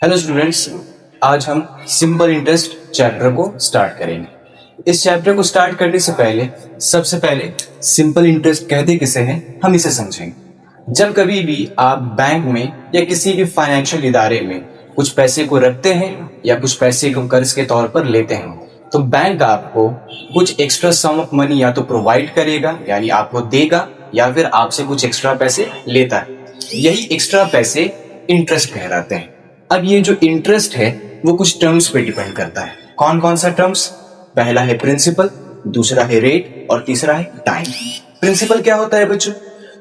Hello students, आज हम simple interest chapter को स्टार्ट करेंगे। इस चैप्टर को स्टार्ट करने से पहले सबसे पहले सिंपल इंटरेस्ट कहते किसे हैं हम इसे समझेंगे। जब कभी भी आप बैंक में या किसी भी फाइनेंशियल इदारे में कुछ पैसे को रखते हैं या कुछ पैसे को कर्ज के तौर पर लेते हैं तो बैंक आपको कुछ एक्स्ट्रा सम ऑफ मनी या तो प्रोवाइड करेगा यानी आपको देगा या फिर आपसे कुछ एक्स्ट्रा पैसे लेता है। यही एक्स्ट्रा पैसे इंटरेस्ट कहलाते हैं। अब ये जो इंटरेस्ट है वो कुछ टर्म्स पे डिपेंड करता है। कौन कौन सा टर्म्स? पहला है प्रिंसिपल, दूसरा है रेट और तीसरा है टाइम। प्रिंसिपल क्या होता है बच्चों?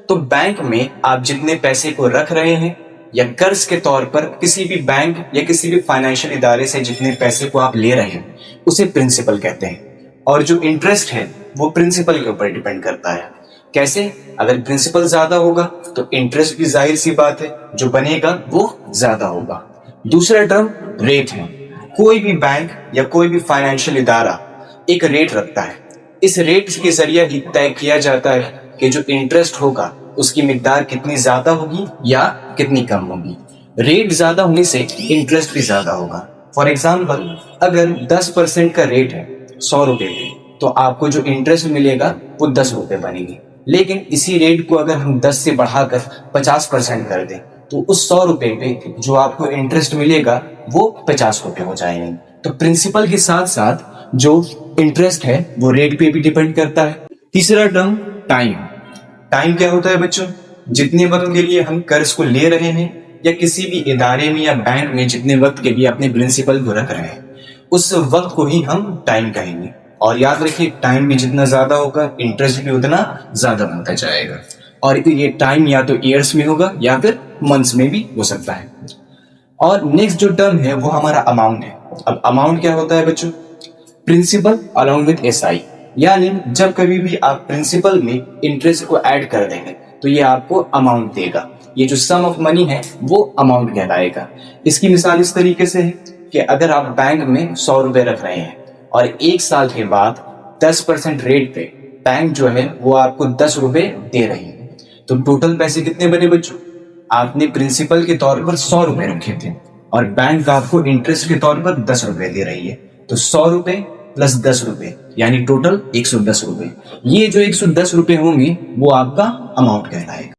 तो बैंक में आप जितने पैसे को रख रहे हैं या कर्ज के तौर पर किसी भी बैंक या किसी भी फाइनेंशियल इदारे से जितने पैसे को आप ले रहे हैं उसे प्रिंसिपल कहते हैं। और जो इंटरेस्ट है वो प्रिंसिपल के ऊपर डिपेंड करता है। कैसे? अगर प्रिंसिपल ज्यादा होगा तो इंटरेस्ट भी जाहिर सी बात है जो बनेगा वो ज्यादा होगा। दूसरा टर्म रेट है। कोई भी बैंक या कोई भी फाइनेंशियल इदारा एक रेट रखता है। इस रेट के जरिए ही तय किया जाता है कि जो इंटरेस्ट होगा उसकी मिकदार कितनी ज्यादा होगी या कितनी कम होगी। रेट ज्यादा होने से इंटरेस्ट भी ज्यादा होगा। फॉर एग्जाम्पल, अगर 10% का रेट है 100 रुपए में तो आपको जो इंटरेस्ट मिलेगा वो 10 रुपए बनेगी। लेकिन इसी रेट को अगर हम 10 से बढ़ाकर 50% कर दें तो उस 100 रुपए पे जो आपको इंटरेस्ट मिलेगा वो 50 रुपए हो जाएंगे। तो प्रिंसिपल के साथ साथ जो इंटरेस्ट है वो रेट पे भी डिपेंड करता है। तीसरा टर्म टाइम। टाइम क्या होता है बच्चों? जितने वक्त के लिए हम कर्ज को ले रहे हैं या किसी भी इदारे में या बैंक में जितने वक्त के लिए अपने प्रिंसिपल को रख रहे हैं उस वक्त को ही हम टाइम कहेंगे। और याद रखिए, टाइम भी जितना ज्यादा होगा इंटरेस्ट भी उतना ज्यादा बनता जाएगा। और ये टाइम या तो ईयर्स में होगा या फिर मंथ्स में भी हो सकता है। और नेक्स्ट जो टर्म है वो हमारा अमाउंट है। अब अमाउंट क्या होता है बच्चों? प्रिंसिपल अलॉन्ग विद एसआई, यानी जब कभी भी आप प्रिंसिपल में इंटरेस्ट को ऐड कर देंगे तो ये आपको अमाउंट देगा। ये जो सम ऑफ मनी है वो अमाउंट कहलाएगा। इसकी मिसाल इस तरीके से है कि अगर आप बैंक में 100 रुपए रख रहे हैं और 1 साल के बाद 10% रेट पे बैंक जो है वो आपको 10 रुपए दे रही है तो टोटल पैसे कितने बने बच्चों? आपने प्रिंसिपल के तौर पर 100 रुपए रखे थे और बैंक आपको इंटरेस्ट के तौर पर 10 रुपए दे रही है तो 100 रुपए प्लस 10 रुपए यानी टोटल 110 रुपए। ये जो 110 रुपए होंगे वो आपका अमाउंट कहलाएगा।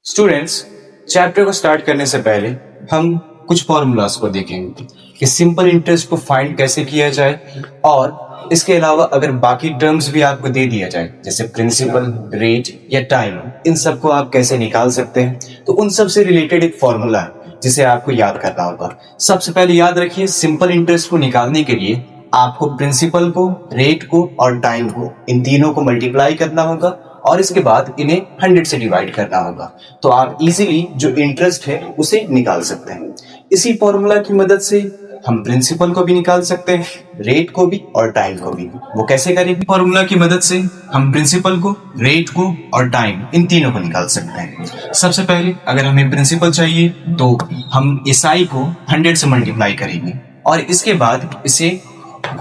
स्टूडेंट्स, चैप्टर को स्टार्ट करने से पहले हम कुछ फॉर्मूलाज को देखेंगे कि सिंपल इंटरेस्ट को फाइंड कैसे किया जाए। और इसके अलावा अगर बाकी टर्म्स भी आपको दे दिया जाए जैसे प्रिंसिपल, रेट या टाइम, इन सबको आप कैसे निकाल सकते हैं तो उन सब से रिलेटेड एक फॉर्मूला है जिसे आपको याद करना होगा। सबसे पहले याद रखिए, सिंपल इंटरेस्ट को निकालने के लिए आपको प्रिंसिपल को, रेट को और टाइम को, इन तीनों को मल्टीप्लाई करना होगा और इसके बाद इन्हें 100 से डिवाइड करना होगा तो आप इजीली जो इंटरेस्ट है उसे निकाल सकते हैं। इसी फॉर्मूला की मदद से हम प्रिंसिपल को भी निकाल सकते हैं, रेट को भी और टाइम को भी। वो कैसे करेंगे? फॉर्मूला की मदद से हम प्रिंसिपल को, रेट को और टाइम, इन तीनों को निकाल सकते हैं। सबसे पहले अगर हमें प्रिंसिपल चाहिए तो हम एसआई को 100 से मल्टीप्लाई करेंगे और इसके बाद इसे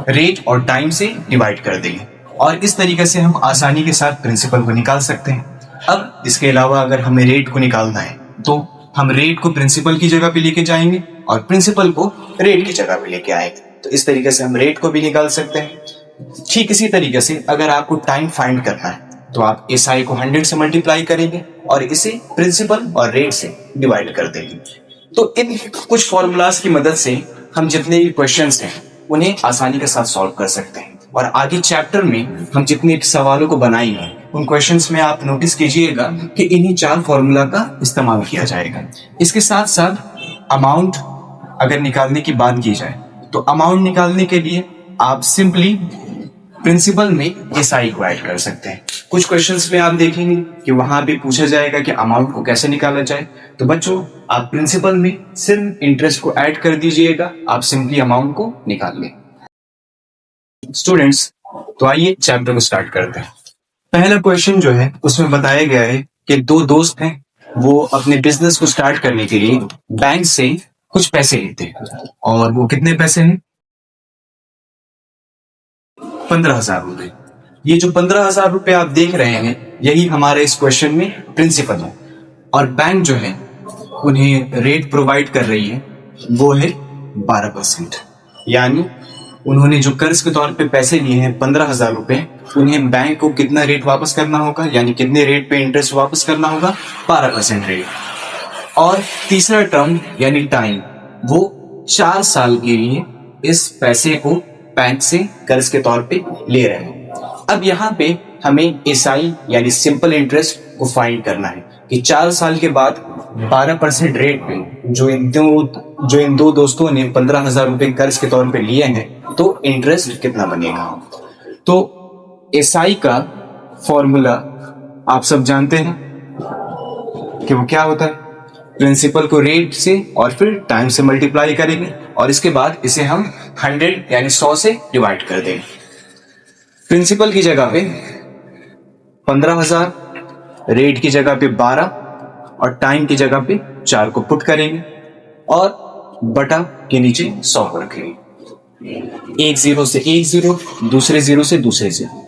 रेट और टाइम से डिवाइड कर देंगे और इस तरीके से हम आसानी के साथ प्रिंसिपल को निकाल सकते हैं। अब इसके अलावा अगर हमें रेट को निकालना है तो हम रेट को प्रिंसिपल की जगह पे लेके जाएंगे और प्रिंसिपल को रेट की जगह पे लेके आएंगे तो इस तरीके से हम रेट को भी निकाल सकते हैं। ठीक इसी तरीके से अगर आपको टाइम फाइंड करना है तो आप एसआई को 100 से मल्टीप्लाई करेंगे और इसे प्रिंसिपल और रेट से डिवाइड कर देंगे। तो इन कुछ फॉर्मूलाज की मदद से हम जितने भी क्वेश्चंस हैं उन्हें आसानी के साथ सॉल्व कर सकते हैं। और आगे चैप्टर में हम जितने सवालों को बनाएंगे उन क्वेश्चंस में आप नोटिस कीजिएगा कि इन्हीं 4 फॉर्मूला का इस्तेमाल किया जाएगा। इसके साथ साथ अमाउंट अगर निकालने की बात की जाए तो अमाउंट निकालने के लिए आप सिंपली प्रिंसिपल में एसआई को ऐड कर सकते हैं। कुछ क्वेश्चंस में आप देखेंगे कि वहां भी पूछा जाएगा कि अमाउंट को कैसे निकाला जाए तो बच्चों आप प्रिंसिपल में सिर्फ इंटरेस्ट को ऐड कर दीजिएगा, आप सिंपली अमाउंट को निकाल लें। स्टूडेंट्स, तो आइए चैप्टर को स्टार्ट करते हैं। पहला क्वेश्चन जो है उसमें बताया गया है कि 2 दोस्त हैं, वो अपने बिजनेस को स्टार्ट करने के लिए बैंक से कुछ पैसे लेते हैं और वो कितने पैसे हैं? 15,000 रुपए। ये जो 15,000 रुपए आप देख रहे हैं यही हमारे इस क्वेश्चन में प्रिंसिपल है और बैंक जो है उन्हें रेट प्रोवाइड कर रही है वो है 12%। यानी उन्होंने जो कर्ज के तौर पे पैसे लिए हैं 15,000 रुपए, उन्हें बैंक को कितना रेट वापस करना होगा, यानी कितने रेट पे इंटरेस्ट वापस करना होगा, 12% रेट। और तीसरा टर्म यानी टाइम, वो 4 साल के लिए इस पैसे को बैंक से कर्ज के तौर पे ले रहे हैं। अब यहाँ पे हमें एसआई यानी सिंपल इंटरेस्ट को फाइंड करना है कि 4 साल के बाद 12% रेट पे जो इन दो दोस्तों ने 15,000 रुपए कर्ज के तौर पे लिए हैं, तो इंटरेस्ट कितना बनेगा। तो एसआई का फॉर्मूला आप सब जानते हैं कि वो क्या होता है। प्रिंसिपल को रेट से और फिर टाइम से मल्टीप्लाई करेंगे और इसके बाद इसे हम 100 यानी 100 से डिवाइड कर देंगे। प्रिंसिपल की जगह पे 15,000, रेट की जगह पे 12 और टाइम की जगह पे 4 को पुट करेंगे और बटा के नीचे 100 को रखेंगे। एक जीरो से एक जीरो, दूसरे जीरो से दूसरे जीरो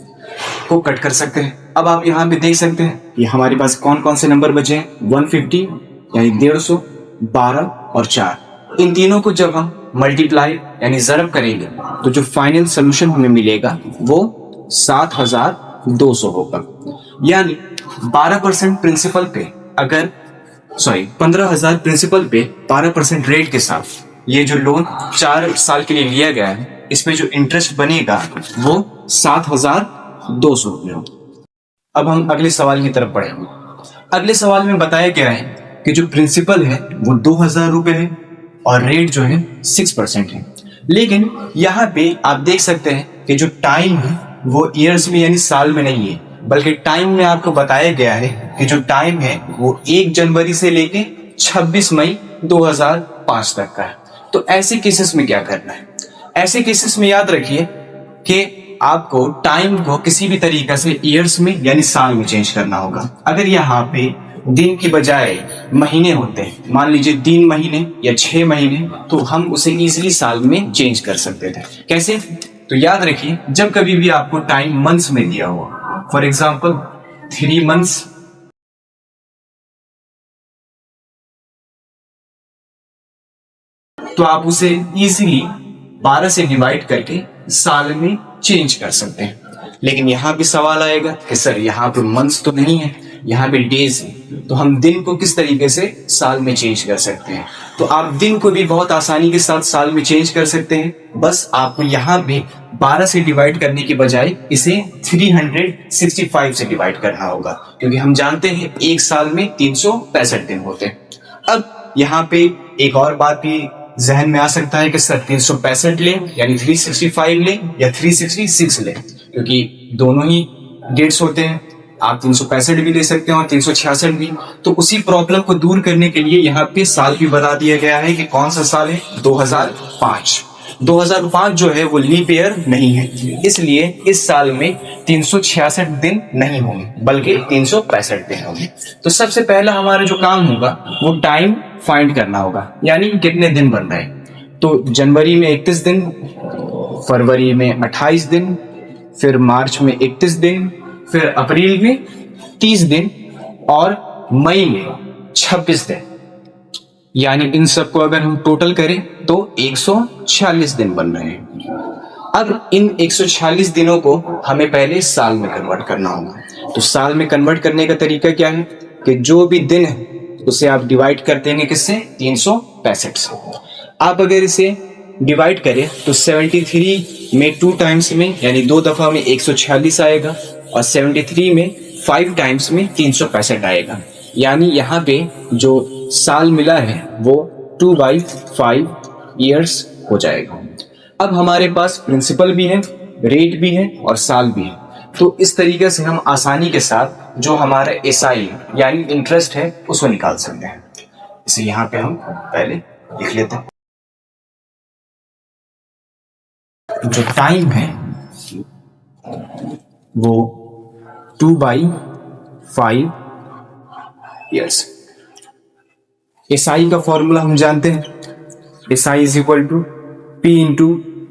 को कट कर सकते हैं। अब आप यहाँ पे देख सकते हैं कि हमारे पास कौन कौन से नंबर बचे हैं। 150 यानी 150, 12 और 4। इन तीनों को जब हम मल्टीप्लाई यानी ज़रब करेंगे तो जो फाइनल सोल्यूशन हमें मिलेगा वो 7,200 होगा। यानी 12% प्रिंसिपल पे 15,000 प्रिंसिपल पे 12% रेट के साथ ये जो लोन 4 साल के लिए लिया गया है, इसमें जो इंटरेस्ट बनेगा वो 7,200 रुपये। अब हम अगले सवाल की तरफ बढ़ेंगे। अगले सवाल में बताया गया है कि जो प्रिंसिपल है वो 2,000 रुपये है और रेट जो है 6% है। लेकिन यहाँ पे आप देख सकते हैं कि जो टाइम है वो ईयर्स में यानी साल में नहीं है, बल्कि टाइम में आपको बताया गया है कि जो टाइम है वो 1 जनवरी से लेके 26 मई 2005 तक का है। तो ऐसे केसेस में क्या करना है? ऐसे केसेस में याद रखिए कि आपको टाइम को किसी भी तरीके से ईयर्स में यानी साल में चेंज करना होगा। अगर यहाँ पे दिन की बजाय महीने होते हैं, मान लीजिए 3 महीने या 6 महीने, तो हम उसे इजीली साल में चेंज कर सकते थे। कैसे? तो याद रखिए, जब कभी भी आपको टाइम मंथ्स में दिया हुआ, फॉर एग्जाम्पल 3 मंथ्स, तो आप उसे इजीली 12 से डिवाइड करके साल में चेंज कर सकते हैं। लेकिन यहाँ पे सवाल आएगा कि सर यहाँ पे मंथ्स तो नहीं है, यहाँ पे डेज है, तो हम दिन को किस तरीके से साल में चेंज कर सकते हैं? तो आप दिन को भी बहुत आसानी के साथ साल में चेंज कर सकते हैं। बस आपको यहाँ पे 12 से डिवाइड करने के बजाय इसे 365 से डिवाइड करना होगा, क्योंकि हम जानते हैं एक साल में 365 दिन होते हैं। अब यहाँ पे एक और बात भी जहन में आ सकता है कि सर 365 लें यानी 365 लें या 366 लें, क्योंकि दोनों ही डेट्स होते हैं। आप 365 भी ले सकते हैं और 366 भी। तो उसी प्रॉब्लम को दूर करने के लिए यहाँ पे साल भी बता दिया गया है कि कौन सा साल है, 2005। 2005 जो है वो लीप ईयर नहीं है, इसलिए इस साल में 366 दिन नहीं होंगे बल्कि 365 दिन होंगे। तो सबसे पहला हमारा जो काम होगा वो टाइम फाइंड करना होगा, यानी कितने दिन बन रहे हैं। तो जनवरी में 31 दिन, फरवरी में 28 दिन, फिर मार्च में 31 दिन, फिर अप्रैल में 30 दिन और मई में 26 दिन। यानी इन सबको अगर हम टोटल करें तो 146 दिन बन रहे हैं। अब इन 146 दिनों को हमें पहले साल में कन्वर्ट करना होगा। तो साल में कन्वर्ट करने का तरीका क्या है कि जो भी दिन है उसे आप डिवाइड कर देंगे किससे, 365 से। आप अगर इसे डिवाइड करें तो 73 में 2 टाइम्स में यानी 2 दफा में 146 आएगा और 73 में 5 टाइम्स में 365 आएगा। यानी यहाँ पे जो साल मिला है वो 2/5 ईयर्स हो जाएगा। अब हमारे पास प्रिंसिपल भी है, रेट भी है और साल भी है। तो इस तरीके से हम आसानी के साथ जो हमारा एसआई यानी इंटरेस्ट है उसको निकाल सकते हैं। इसे यहाँ पे हम पहले लिख लेते हैं। जो टाइम है वो 2/5 ईयर्स। एसआई का फॉर्मूला हम जानते हैं, SI is equal to P into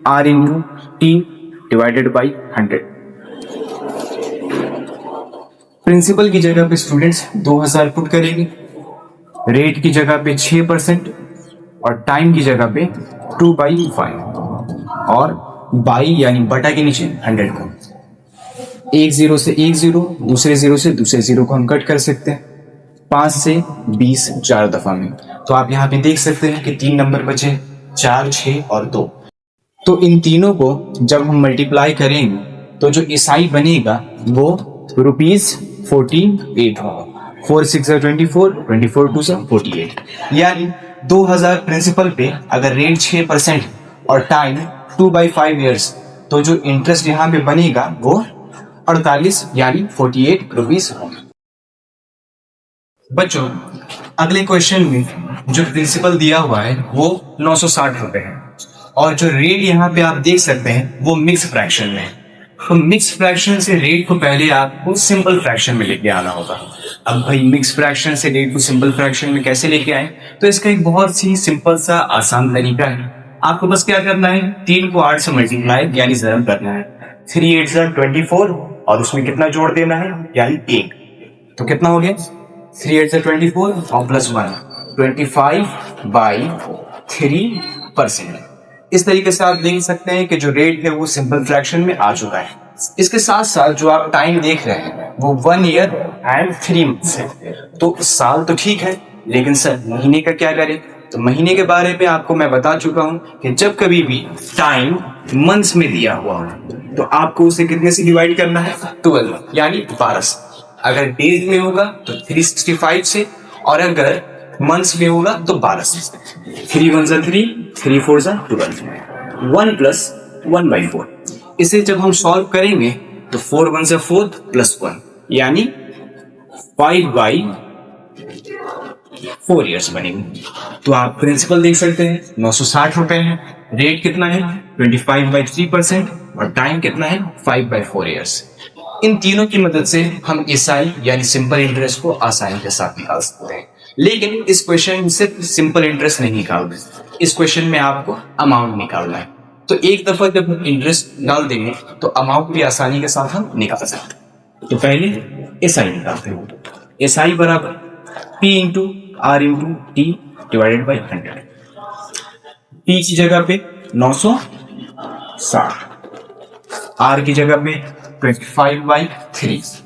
R into T divided by 100। Principal की जगह पे स्टूडेंट्स 2000 पुट करेंगे, रेट की जगह पे 6% और टाइम की जगह पे 2/5 और बाई यानी बटा के नीचे 100 को, एक जीरो से एक जीरो, दूसरे जीरो से दूसरे जीरो को हम कट कर सकते हैं। 5 से 20 4 दफा में, तो आप यहाँ पे देख सकते हैं कि 3 नंबर बचे, 4, 6 और 2। तो इन तीनों को जब हम मल्टीप्लाई करेंगे तो जो ईसाई बनेगा वो ₹48 होगा। 4 6 24, 24 2 48, यानी 2000 प्रिंसिपल पे अगर रेट 6% और टाइम 2/5 ईयर्स, तो जो इंटरेस्ट यहाँ पे बनेगा वो 48 यानी 48 रुपीज होगा। बच्चों, अगले क्वेश्चन में जो प्रिंसिपल दिया हुआ है वो 960 रुपए है और जो रेट यहाँ पे आप देख सकते हैं वो मिक्स फ्रैक्शन में है। तो मिक्स फ्रैक्शन से रेट को पहले आपको सिंपल फ्रैक्शन में लेके आना होगा। अब भाई मिक्स फ्रैक्शन से रेट को सिंपल फ्रैक्शन में कैसे लेके आए, तो इसका एक बहुत ही सिंपल सा आसान तरीका है। आपको बस क्या करना है, 3 को 8 से मल्टीप्लाई यानी जरब करना है। 3 8 24 और उसमें कितना जोड़ देना है यानी 1, तो कितना हो गया 3 8 24 और प्लस 1 25/3%। इस तरीके से आप देख सकते हैं कि जो रेट है वो सिंपल फ्रैक्शन में आ चुका है। इसके साथ साथ जो आप टाइम देख रहे हैं वो 1 ईयर एंड 3 मंथ्स है। तो साल तो ठीक है, लेकिन सर महीने का क्या करें, तो महीने के बारे में आपको मैं बता चुका हूं कि जब कभी भी टाइम मंथ्स में दिया हुआ हो तो आपको उसे कितने से डिवाइड करना है, 12 यानी 12 से। अगर डेज में होगा तो 365 से, और अगर मंथ्स में होगा तो 12 से। 3 1 3, 3 4 12, 1 + 1/4। इसे जब हम सॉल्व करेंगे तो 4 1 4 + 1 यानी 5/4 ईयर्स बनेंगे। तो आप प्रिंसिपल देख सकते हैं 960 रुपए है, रेट कितना है 25/3% और टाइम कितना है 5/4 ईयर्स। इन तीनों की मदद से हम एसआई यानी सिंपल इंटरेस्ट को आसानी के साथ निकाल सकते हैं। लेकिन इस क्वेश्चन में सिर्फ सिंपल इंटरेस्ट नहीं निकालना, इस क्वेश्चन में आपको अमाउंट निकालना है। तो एक दफा जब हम इंटरेस्ट डाल देंगे तो अमाउंट भी आसानी के साथ हम निकाल सकते हैं। तो पहले एसआई निकालते हैं। एसआई बराबर P × R × T / 100। P की जगह पे 960, R की जगह पे 25/3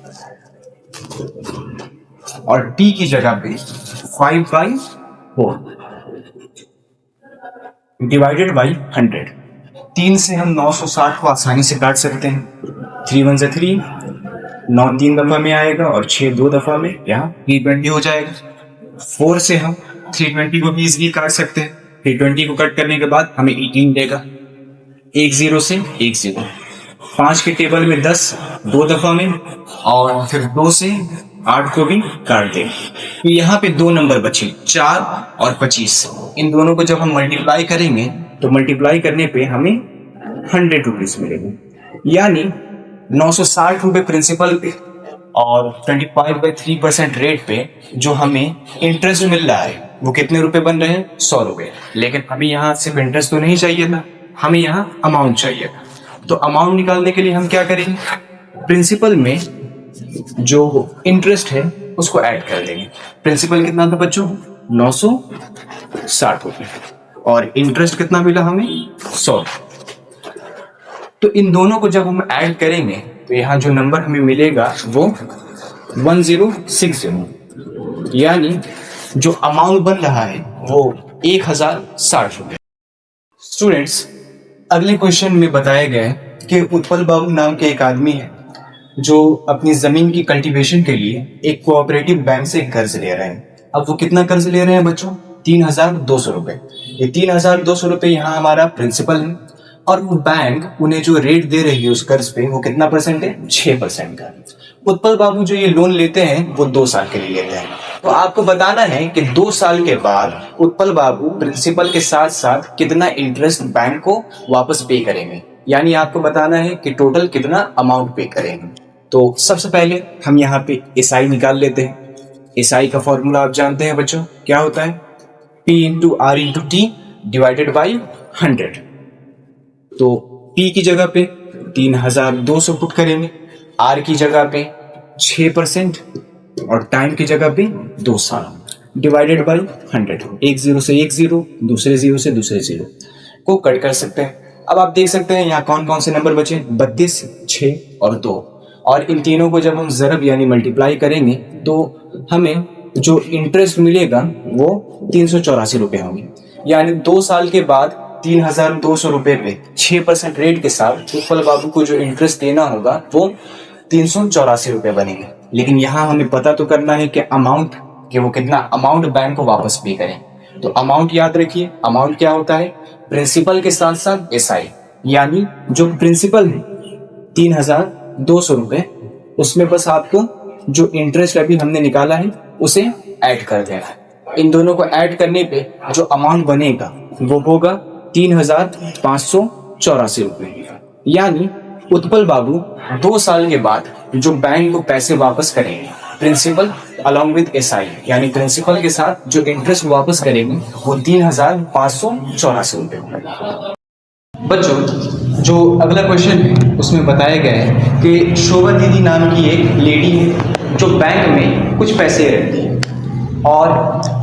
और T की जगह पे 5/4 / 100। 3 से हम 960 को आसानी से काट सकते हैं। 3 1 3, 9 3 दफा में आएगा और 6 2 दफा में, यहाँ 320 हो जाएगा। 4 से हम 320 को भी इजीली काट सकते हैं। 320 को कट करने के बाद हमें 18 देगा। 1 0 से 1 0, 5 के टेबल में 10 2 दफा में, और फिर 2 से 8 को भी काट दें। तो यहाँ पे 2 नंबर बचे, 4 और 25। इन दोनों को जब हम मल्टीप्लाई करेंगे तो मल्टीप्लाई करने पे हमें 100 रुपीज मिलेंगे, यानी 960 रुपए प्रिंसिपल पे और 25/3% रेट पे जो हमें इंटरेस्ट मिल रहा है वो कितने रुपए बन रहे हैं, 100 रुपए। लेकिन हमें यहाँ सिर्फ इंटरेस्ट तो नहीं चाहिए था, हमें यहाँ अमाउंट चाहिए था। तो अमाउंट निकालने के लिए हम क्या करेंगे, प्रिंसिपल में जो इंटरेस्ट है उसको ऐड कर देंगे। प्रिंसिपल कितना था बच्चों, 960 रुपए, और इंटरेस्ट कितना मिला हमें, 100। तो इन दोनों को जब हम ऐड करेंगे तो यहाँ जो नंबर हमें मिलेगा वो 1060, यानी जो अमाउंट बन रहा है वो 1060 रुपए। स्टूडेंट्स, अगले क्वेश्चन में बताया गया है कि उत्पल बाबू नाम के एक आदमी है जो अपनी जमीन की कल्टीवेशन के लिए एक कोऑपरेटिव बैंक से कर्ज ले रहे हैं। अब वो कितना कर्ज ले रहे हैं बच्चों, 3200 रुपए। ये 3200 रुपए यहाँ हमारा प्रिंसिपल है, और वो बैंक उन्हें जो रेट दे रही है उस कर्ज पे वो कितना परसेंट है, 6% का। उत्पल बाबू जो ये लोन लेते हैं वो 2 साल के लिए लेते हैं। तो आपको बताना है कि 2 साल के बाद उत्पल बाबू प्रिंसिपल के साथ साथ कितना इंटरेस्ट बैंक को वापस पे करेंगे, यानी आपको बताना है कि टोटल कितना अमाउंट पे करेंगे। तो सबसे पहले हम यहाँ पे एसआई निकाल लेते हैं। एसआई का फॉर्मूला आप जानते हैं बच्चों, क्या होता है, P × R × T / 100। तो P की जगह पे 3200 पुट करेंगे, R की जगह पे 6% और टाइम की जगह पे 2 साल। Divided by 100। एक जीरो से एक जीरो, दूसरे जीरो से दूसरे जीरो को कट कर सकते हैं। अब आप देख सकते हैं यहाँ कौन कौन से नंबर बचे, 32, 6 और 2। और इन तीनों को जब हम ज़रब यानी मल्टीप्लाई करेंगे तो हमें जो इंटरेस्ट मिलेगा वो 384 रुपये होंगे। यानी 2 साल के बाद 3,200 रुपये पे 6% रेट के साथ उत्पल बाबू को जो इंटरेस्ट देना होगा वो 384 रुपये बनेंगे। लेकिन यहाँ हमें पता तो करना है कि अमाउंट, कि वो कितना अमाउंट बैंक को वापस पे करें। तो अमाउंट याद रखिए, अमाउंट क्या होता है, प्रिंसिपल के साथ साथ एसआई। यानी जो प्रिंसिपल है 3,200 रुपये, उसमें बस आपको जो इंटरेस्ट अभी हमने निकाला है उसे ऐड कर देना है। इन दोनों को ऐड करने पे जो अमाउंट बनेगा वो होगा 3,584 रुपये। यानी उत्पल बाबू 2 साल के बाद जो बैंक को पैसे वापस करेंगे, प्रिंसिपल अलॉन्ग विद एसआई, यानी प्रिंसिपल के साथ जो इंटरेस्ट वापस करेंगे वो 3,584 रुपये होगा। बच्चों, जो अगला क्वेश्चन है उसमें बताया गया है कि शोभा दीदी नाम की एक लेडी है जो बैंक में कुछ पैसे रखती है और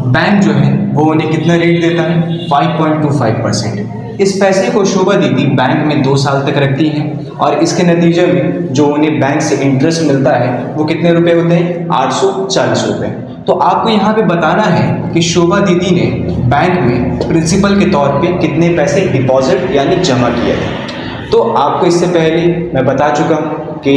बैंक जो है वो उन्हें कितना रेट देता है, 5.25%। इस पैसे को शोभा दीदी बैंक में 2 साल तक रखती है और इसके नतीजे में जो उन्हें बैंक से इंटरेस्ट मिलता है वो कितने रुपए होते हैं, 840 रुपये। तो आपको यहाँ पे बताना है कि शोभा दीदी ने बैंक में प्रिंसिपल के तौर पे कितने पैसे डिपॉजिट यानी जमा किए थे। तो आपको इससे पहले मैं बता चुका हूँ कि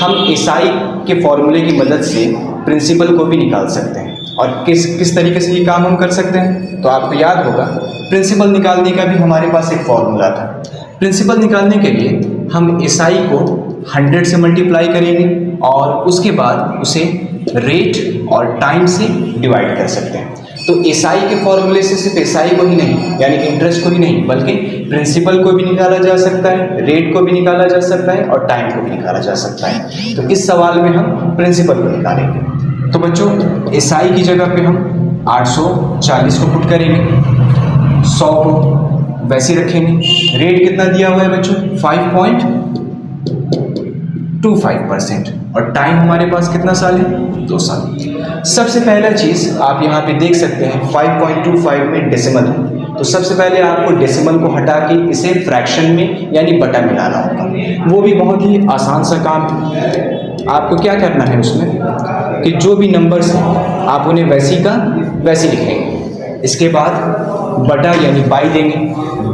हम एसआई के फॉर्मूले की मदद से प्रिंसिपल को भी निकाल सकते हैं। और किस तरीके से ये काम हम कर सकते हैं, तो आपको याद होगा प्रिंसिपल निकालने का भी हमारे पास एक फॉर्मूला था। प्रिंसिपल निकालने के लिए हम एसआई को 100 से मल्टीप्लाई करेंगे और उसके बाद उसे रेट और टाइम से डिवाइड कर सकते हैं। तो एसआई के फॉर्मूले से सिर्फ एसआई को ही नहीं, यानी इंटरेस्ट को ही नहीं, बल्कि प्रिंसिपल को भी निकाला जा सकता है, रेट को भी निकाला जा सकता है और टाइम को भी निकाला जा सकता है। तो इस सवाल में हम प्रिंसिपल को निकालेंगे। तो बच्चों, एसआई की जगह पे हम 840 को पुट करेंगे, 100 को वैसे रखेंगे। रेट कितना दिया हुआ है बच्चों, 5.25% और टाइम हमारे पास कितना साल है, 2 साल। सबसे पहला चीज़ आप यहाँ पे देख सकते हैं 5.25 में डेसिमल है, तो सबसे पहले आपको डेसिमल को हटा के इसे फ्रैक्शन में यानी बटा मिलाना होगा। वो भी बहुत ही आसान सा काम है। आपको क्या करना है उसमें कि जो भी नंबर्स हैं आप उन्हें वैसी का वैसी लिखेंगे, इसके बाद बटा यानी बाई देंगे।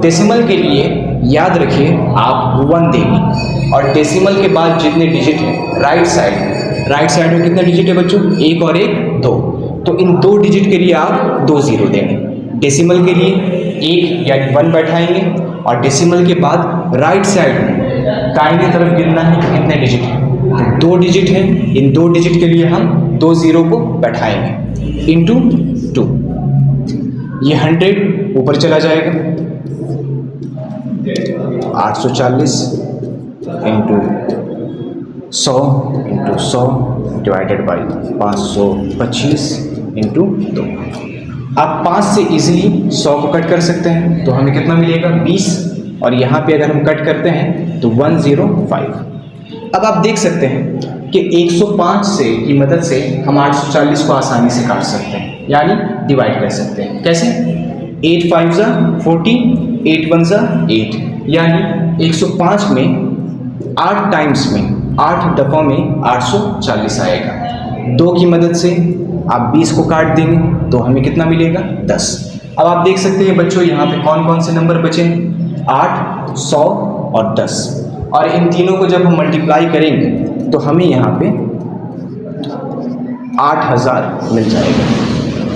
डेसिमल के लिए याद रखिए आप 1 देंगे और डेसिमल के बाद जितने डिजिट हैं राइट साइड में कितने डिजिट है बच्चों, 1 और 1 2, तो इन 2 डिजिट के लिए आप 2 जीरो देंगे। डेसिमल के लिए 1 यानी 1 बैठाएंगे और डेसिमल के बाद राइट साइड में दाहिने तरफ गिनना है कि कितने डिजिट हैं, तो 2 डिजिट हैं। इन 2 डिजिट के लिए हम 2 जीरो को बैठाएंगे इंटू 2। ये 100 ऊपर चला जाएगा, 840 इंटू 100 डिवाइडेड बाई 525 इंटू 2। आप 5 से इजीली 100 को कट कर सकते हैं, तो हमें कितना मिलेगा, 20। और यहाँ पे अगर हम कट करते हैं तो 105। अब आप देख सकते हैं कि 105 से की मदद से हम 840 को आसानी से काट सकते हैं, यानी डिवाइड कर सकते हैं। कैसे, 8 5 जा 40, 8 1 जा 8, यानी 105 में 8 टाइम्स में 8 दफ़ों में 840 आएगा। 2 की मदद से आप 20 को काट देंगे तो हमें कितना मिलेगा, 10। अब आप देख सकते हैं बच्चों यहाँ पे कौन कौन से नंबर बचे हैं, 8, 100 और 10। और इन तीनों को जब हम मल्टीप्लाई करेंगे तो हमें यहाँ पे 8,000 मिल जाएगा।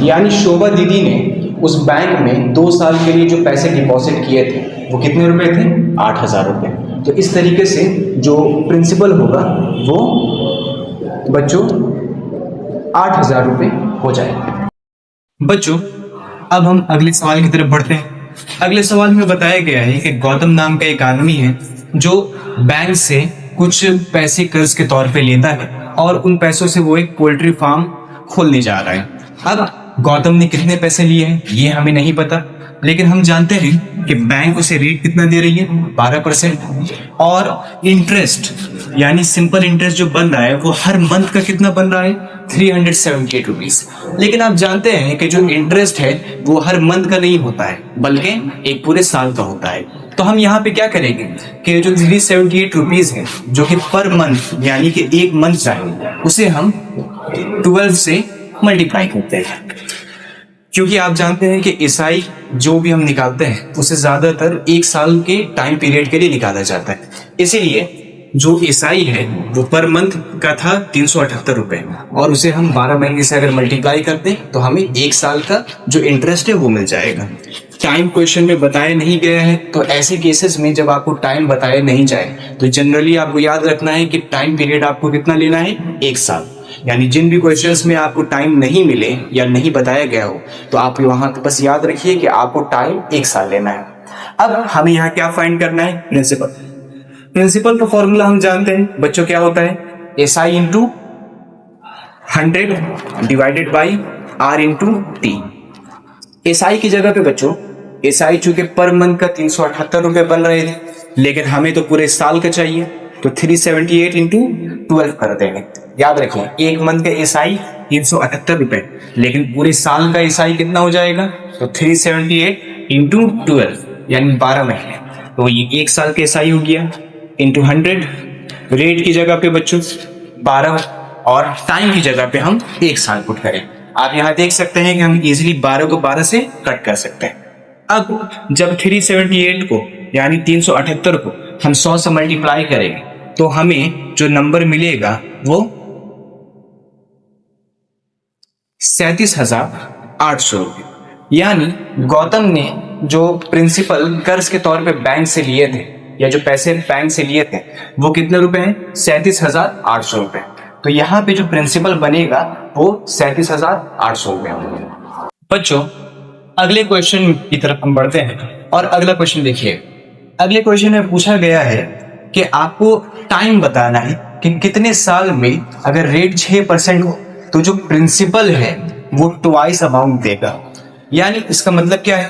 यानी शोभा दीदी ने उस बैंक में 2 साल के लिए जो पैसे डिपॉजिट किए थे वो कितने रुपए थे, 8,000 रुपये। तो इस तरीके से जो प्रिंसिपल होगा वो बच्चों 8,000 रुपये हो जाएगा। बच्चों, अब हम अगले सवाल की तरफ बढ़ते हैं। अगले सवाल में बताया गया है कि गौतम नाम का एक आदमी है जो बैंक से कुछ पैसे कर्ज के तौर पे लेता है और उन पैसों से वो एक पोल्ट्री फार्म खोलने जा रहा है। अब गौतम ने कितने पैसे लिए हैं ये हमें नहीं पता, लेकिन हम जानते हैं कि बैंक उसे रेट कितना दे रही है, 12%, और इंटरेस्ट यानी सिंपल इंटरेस्ट जो बन रहा है वो हर मंथ का कितना बन रहा है, 378 रुपीज। लेकिन आप जानते हैं कि जो इंटरेस्ट है वो हर मंथ का नहीं होता है बल्कि एक पूरे साल का होता है। तो हम यहाँ पे क्या करेंगे कि जो 378 रुपीज है जो कि पर मंथ यानी कि एक मंथ चाहिए, उसे हम 12 से मल्टीप्लाई करते हैं, क्योंकि आप जानते हैं कि एसआई जो भी हम निकालते हैं उसे ज्यादातर एक साल के टाइम पीरियड के लिए निकाला जाता है। इसीलिए जो एसआई है वो पर मंथ का था 378 रुपए, और उसे हम 12 महीने से अगर मल्टीप्लाई करते हैं तो हमें एक साल का जो इंटरेस्ट है वो मिल जाएगा। टाइम क्वेश्चन में बताया नहीं गया है, तो ऐसे केसेस में जब आपको टाइम बताया नहीं जाए तो जनरली आपको याद रखना है कि टाइम पीरियड आपको कितना लेना है, एक साल। यानी जिन भी क्वेश्चंस में आपको टाइम नहीं मिले या नहीं बताया गया हो तो आप वहां तो बस याद रखिए कि आपको टाइम एक साल लेना है। अब हमें यहाँ क्या फाइंड करना है, प्रिंसिपल का फॉर्मूला हम जानते हैं बच्चों, क्या होता है, SI into 100 divided by R into T। SI की जगह पे बच्चों, SI चूंकि पर मंथ का 378 रुपए बन रहे थे, लेकिन हमें तो पूरे साल का चाहिए, तो 378 इंटू 12 कर देंगे। याद रखिए एक मंथ का SI 378 रुपए, लेकिन पूरे साल का SI कितना हो जाएगा, तो 378 इंटू 12 यानी 12 महीने, तो ये एक साल का SI हो गया इंटू 100। रेट की जगह पे बच्चों 12 और टाइम की जगह पे हम एक साल पुट करें। आप यहाँ देख सकते हैं कि हम इजीली 12 को 12 से कट कर सकते हैं। अब जब 378 को यानी 378 को हम 100 से मल्टीप्लाई करेंगे तो हमें जो नंबर मिलेगा वो 37,800 रुपये। यानी गौतम ने जो प्रिंसिपल कर्ज के तौर पे बैंक से लिए थे या जो पैसे बैंक से लिए थे वो कितने रुपए हैं, 37,800 रुपए। तो यहाँ पे जो प्रिंसिपल बनेगा वो 37,800 रुपए होंगे। बच्चों अगले क्वेश्चन की तरफ हम बढ़ते हैं और अगला क्वेश्चन देखिए। अगले क्वेश्चन में पूछा गया है कि आपको टाइम बताना है कि कितने साल में अगर रेट 6% हो तो जो प्रिंसिपल है वो ट्वाइस अमाउंट देगा। यानी इसका मतलब क्या है,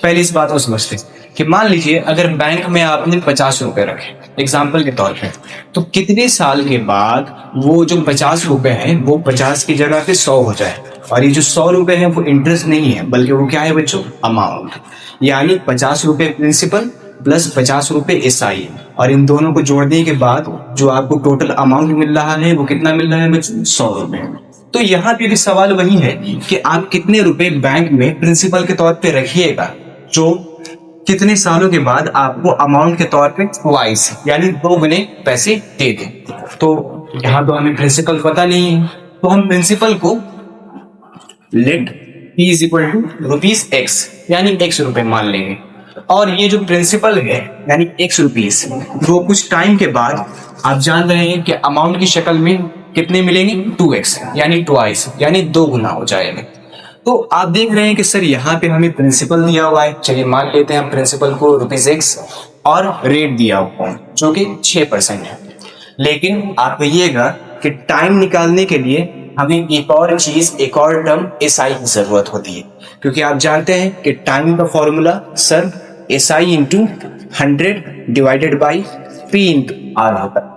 पहले इस बात को समझते हैं कि मान लीजिए अगर बैंक में आपने 50 रुपए रखे एग्जाम्पल के तौर पे, तो कितने साल के बाद वो जो 50 रुपए हैं वो 50 की जगह पे 100 हो जाए, और ये जो 100 रुपए हैं वो इंटरेस्ट नहीं है बल्कि वो क्या है बच्चों, अमाउंट। यानी 50 रुपए प्रिंसिपल प्लस 50 रुपए SI, और इन दोनों को जोड़ने के बाद जो आपको टोटल अमाउंट मिल रहा है वो कितना मिल रहा है बच्चों, 100 रुपए। तो यहाँ पे भी सवाल वही है कि आप कितने रुपए बैंक में प्रिंसिपल के तौर पे रखिएगा जो कितने सालों के बाद आपको अमाउंट के तौर पे ट्वाइस यानी 2 गुने पैसे दे दें। तो यहाँ तो हमें प्रिंसिपल पता नहीं है, तो हम प्रिंसिपल को let P is equal to rupees X यानी X रुपए मान लेंगे, और ये जो प्रिंसिपल है यानी X रुपीज वो कुछ टाइम के बाद आप जान रहे हैं कि अमाउंट की शक्ल में कितने मिलेंगे, 2X यानी ट्वाइस यानी 2 गुना हो जाएगा। तो आप देख रहे हैं कि सर यहाँ पे हमें प्रिंसिपल दिया हुआ है, चलिए मान लेते हैं हम प्रिंसिपल को रुपीज X और रेट दिया हुआ है जो कि 6% है। लेकिन आप कहिएगा कि टाइम निकालने के लिए हमें एक और चीज, एक और टर्म SI की जरूरत होती है, क्योंकि आप जानते हैं कि टाइम का formula sir SI into 100 divided by P into R होता है।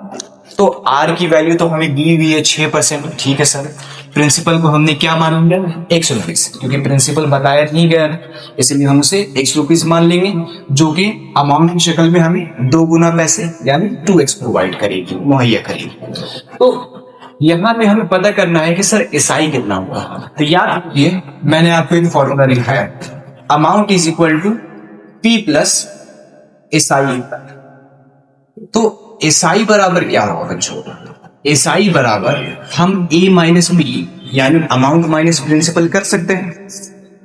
तो R की वैल्यू तो हमें दी हुई है 6%, ठीक है सर। प्रिंसिपल को हमने क्या मानेंगे, X रुपीज, क्योंकि प्रिंसिपल बताया नहीं गया इसलिए हम उसे X रुपीज मान लेंगे, जो कि अमाउंट की शक्ल में हमें 2 गुना पैसे यानी 2X प्रोवाइड करेगी, मुहैया करेगी। तो यहाँ पे हमें पता करना है कि सर SI कितना होगा। तो याद रखिए मैंने आपको एक फॉर्मूला लिखा है, amount is equal to P plus SI। तो SI बराबर क्या होगा बच्चों, SI बराबर हम A माइनस B यानी अमाउंट माइनस प्रिंसिपल कर सकते हैं।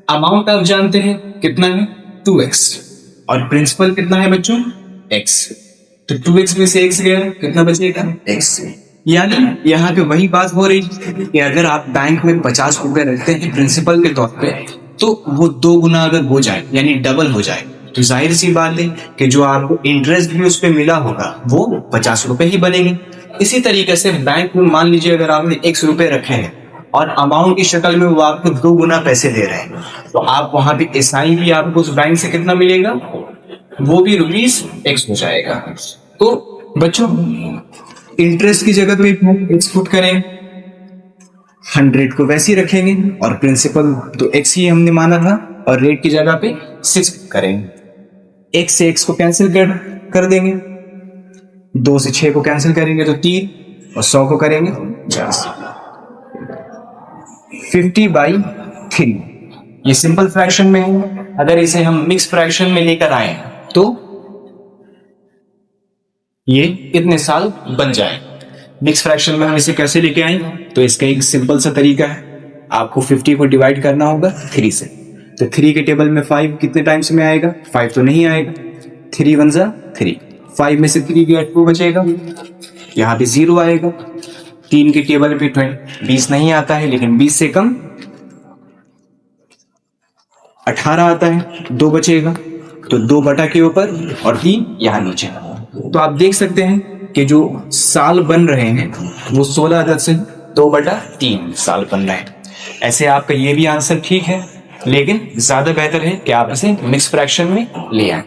अमाउंट आप जानते हैं कितना है, 2X, और प्रिंसिपल कितना है बच्चों, X। तो 2X में से X गया, कितना बचेगा, X। यानी यहाँ पे वही बात हो रही कि अगर आप बैंक में 50 रुपए रखते हैं प्रिंसिपल के तौर पे, तो वो 2 गुना अगर हो जाए यानी डबल हो जाए, तो जाहिर सी बात है कि जो आपको इंटरेस्ट भी उस पर मिला होगा वो 50 रुपए ही बनेंगे। इसी तरीके से बैंक में मान लीजिए अगर आपने X रुपए रखे हैं और अमाउंट की शक्ल में वो आपको 2 गुना पैसे दे रहे हैं, तो आप वहां पे एसआई भी आपको उस बैंक से कितना मिलेगा, वो भी ₹X हो जाएगा। तो बच्चों इंटरेस्ट की जगह पे एक्स पुट करें, 100 को वैसे ही रखेंगे और प्रिंसिपल तो x ही हमने माना था, और रेट की जगह पे 6 करेंगे। x से x को कैंसिल कर देंगे, 2 से 6 को कैंसिल करेंगे तो 3, और 100 को करेंगे 50। 50/3 ये सिंपल फ्रैक्शन में है। अगर इसे हम मिक्स फ्रैक्शन में लेकर आए तो ये इतने साल बन जाए। मिक्स फ्रैक्शन में हम इसे कैसे लेके आए, तो इसका एक सिंपल सा तरीका है, आपको 50 को डिवाइड करना होगा 3 से। तो 3 के टेबल में 5 कितने टाइम्स में आएगा, 5 तो नहीं आएगा, 3 1 जा 3, 5 में से 3 गया 2 बचेगा, यहाँ पे 0 आएगा। 3 के टेबल पे 20 नहीं आता है, लेकिन 20 से कम 18 आता है, 2 बचेगा, तो 2 बटा के ऊपर और 3 यहाँ नीचे। तो आप देख सकते हैं कि जो साल बन रहे हैं वो 16 अदद से 2/3 साल बन रहे हैं। ऐसे आपका ये भी आंसर ठीक है, लेकिन ज्यादा बेहतर है कि आप इसे मिक्स फ्रैक्शन में ले आए।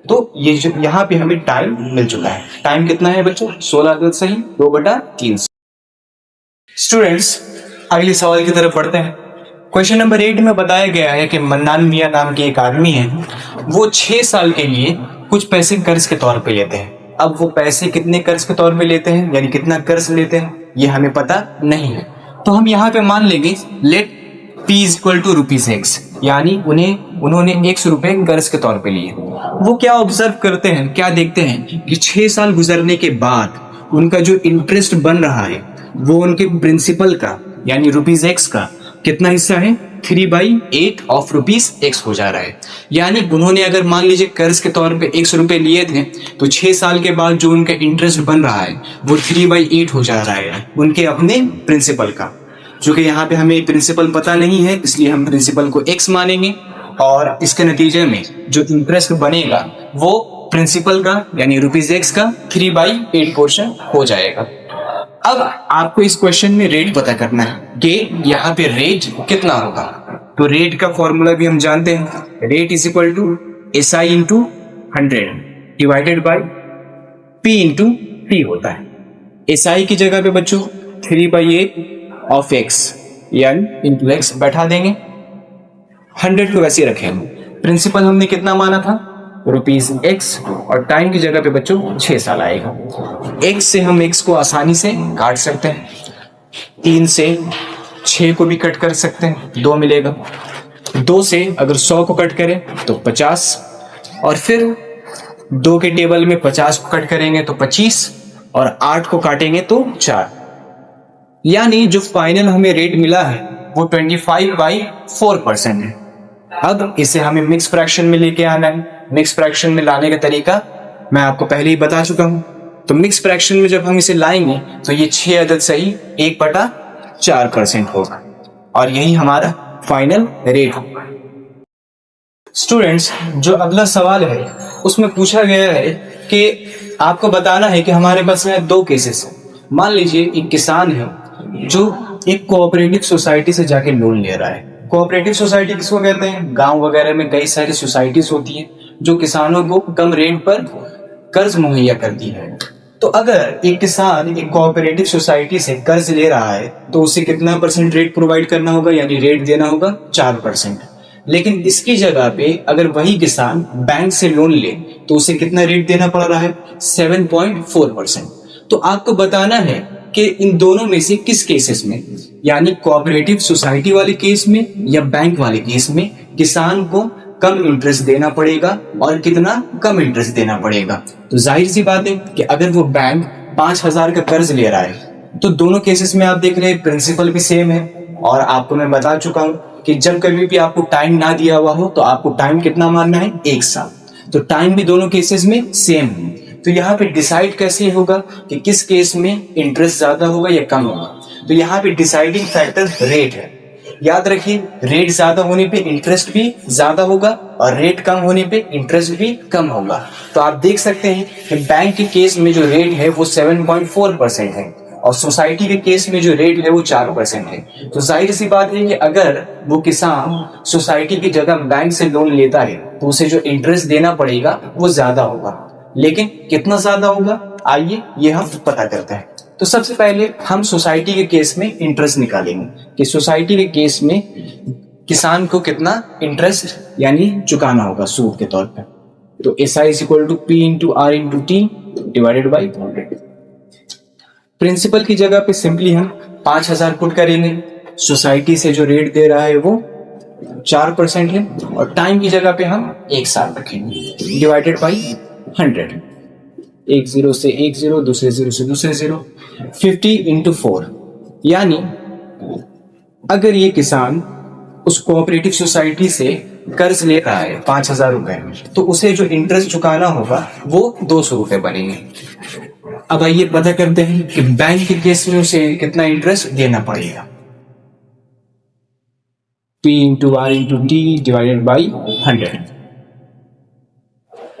तो ये जो यहाँ पे हमें टाइम मिल चुका है, टाइम कितना है बच्चों, 16 अदद सही 2/3। स्टूडेंट्स अगले सवाल की तरफ बढ़ते हैं। क्वेश्चन नंबर 8 में बताया गया है कि मन्नान मियां नाम के एक आदमी है, वो 6 साल के लिए कुछ पैसे कर्ज के तौर पे लेते हैं। अब वो पैसे कितने कर्ज के तौर पे लेते हैं, यानी कितना कर्ज लेते हैं, ये हमें पता नहीं है। तो हम यहाँ पे मान लेंगे लेट P = ₹X, यानी उन्होंने ₹X कर्ज के तौर पे लिए। वो क्या ऑब्जर्व करते हैं, क्या देखते हैं कि 6 साल गुजरने के बाद उनका जो इंटरेस्ट बन रहा है वो उनके प्रिंसिपल का यानी ₹X का कितना हिस्सा है, 3/8 ऑफ ₹X हो जा रहा है। यानी उन्होंने अगर मान लीजिए कर्ज के तौर पे ₹X लिए थे, तो 6 साल के बाद जो उनका इंटरेस्ट बन रहा है वो 3/8 हो जा रहा है उनके अपने प्रिंसिपल का। जो कि यहाँ पे हमें प्रिंसिपल पता नहीं है, इसलिए हम प्रिंसिपल को X मानेंगे, और इसके नतीजे में जो इंटरेस्ट बनेगा वो प्रिंसिपल का यानी ₹X का 3/8 पोर्शन हो जाएगा। अब आपको इस क्वेश्चन में रेट पता करना है कि यहाँ पे रेट कितना होगा। तो रेट का फॉर्मूला भी हम जानते हैं, rate = SI × 100 divided by P × T होता है। SI की जगह पे बच्चों 3/8 ऑफ X यानी इंटू X बैठा देंगे, 100 को वैसे रखेंगे। प्रिंसिपल हमने कितना माना था, ₹X, और टाइम की जगह पे बच्चों 6 साल आएगा। X से हम X को आसानी से काट सकते हैं, 3 से 6 को भी कट कर सकते हैं, 2 मिलेगा। 2 से अगर 100 को कट करें तो 50, और फिर 2 के टेबल में 50 को कट करेंगे तो 25, और 8 को काटेंगे तो 4। यानी जो फाइनल हमें रेट मिला है वो 25/4% है। अब इसे हमें मिक्स फ्रैक्शन में लेके आना है। मिक्स फ्रैक्शन में लाने का तरीका मैं आपको पहले ही बता चुका हूं। तो मिक्स फ्रैक्शन में जब हम इसे लाएंगे तो ये 6 अदद सही 1/4% होगा, और यही हमारा फाइनल रेट होगा। स्टूडेंट्स जो अगला सवाल है उसमें पूछा गया है कि आपको बताना है कि हमारे पास में 2 केसेस हैं। मान लीजिए एक किसान है जो एक कोऑपरेटिव सोसाइटी से जाके लोन ले रहा है। कोऑपरेटिव सोसाइटी किसको कहते हैं, गांव वगैरह में कई सारी सोसाइटीज होती हैं जो किसानों को कम रेट पर कर्ज मुहैया करती है। तो अगर एक किसान एक कोऑपरेटिव सोसाइटी से कर्ज ले रहा है तो उसे कितना % रेट प्रोवाइड करना होगा, यानी रेट देना होगा 4%। लेकिन इसकी जगह पे अगर वही किसान बैंक से लोन ले तो उसे कितना रेट देना पड़ रहा है, 7.4%। तो आपको बताना है कि इन दोनों में से किस केसेस में, यानी कोऑपरेटिव सोसाइटी वाले केस में या बैंक वाले केस में किसान को कम इंटरेस्ट देना पड़ेगा और कितना कम इंटरेस्ट देना पड़ेगा। तो जाहिर सी बात है कि अगर वो बैंक 5,000 का कर्ज ले रहा है तो दोनों केसेस में आप देख रहे हैं प्रिंसिपल भी सेम है, और आपको मैं बता चुका हूं कि जब कभी भी आपको टाइम ना दिया हुआ हो तो आपको टाइम कितना मानना है, 1 साल। तो टाइम भी दोनों केसेस में सेम है। तो यहाँ पे डिसाइड कैसे होगा कि किस केस में इंटरेस्ट ज्यादा होगा या कम होगा। तो यहाँ पे डिसाइडिंग फैक्टर रेट है। याद रखिए रेट ज्यादा होने पे इंटरेस्ट भी ज्यादा होगा और रेट कम होने पे इंटरेस्ट भी कम होगा। तो आप देख सकते हैं कि बैंक के केस में जो रेट है वो 7.4% है और सोसाइटी के केस में जो रेट है वो 4% है। तो जाहिर सी बात है कि अगर वो किसान सोसाइटी की जगह बैंक से लोन लेता है तो उसे जो इंटरेस्ट देना पड़ेगा वो ज्यादा होगा। लेकिन कितना ज्यादा होगा, आइए ये हम पता करते हैं। तो सबसे पहले हम सोसाइटी के केस में इंटरेस्ट निकालेंगे कि सोसाइटी के केस में किसान को कितना इंटरेस्ट यानी चुकाना होगा सूद के तौर पे। तो SI is equal to P into R into T divided by 100। Principal की जगह पे सिंपली हम 5000 पुट करेंगे। सोसाइटी से जो रेट दे रहा है वो 4% है और टाइम की जगह पे हम 1 साल रखेंगे डिवाइडेड बाई 100। एक जीरो से एक जीरो, दूसरे जीरो से दूसरे जीरो, 50 इंटू 4। यानी अगर ये किसान उस कोऑपरेटिव सोसाइटी से कर्ज ले रहा है 5000 रुपए, तो उसे जो इंटरेस्ट चुकाना होगा वो 200 रुपए बनेंगे। अब आइए पता करते हैं कि बैंक के केस में उसे कितना इंटरेस्ट देना पड़ेगा। P into R into T divided by 100।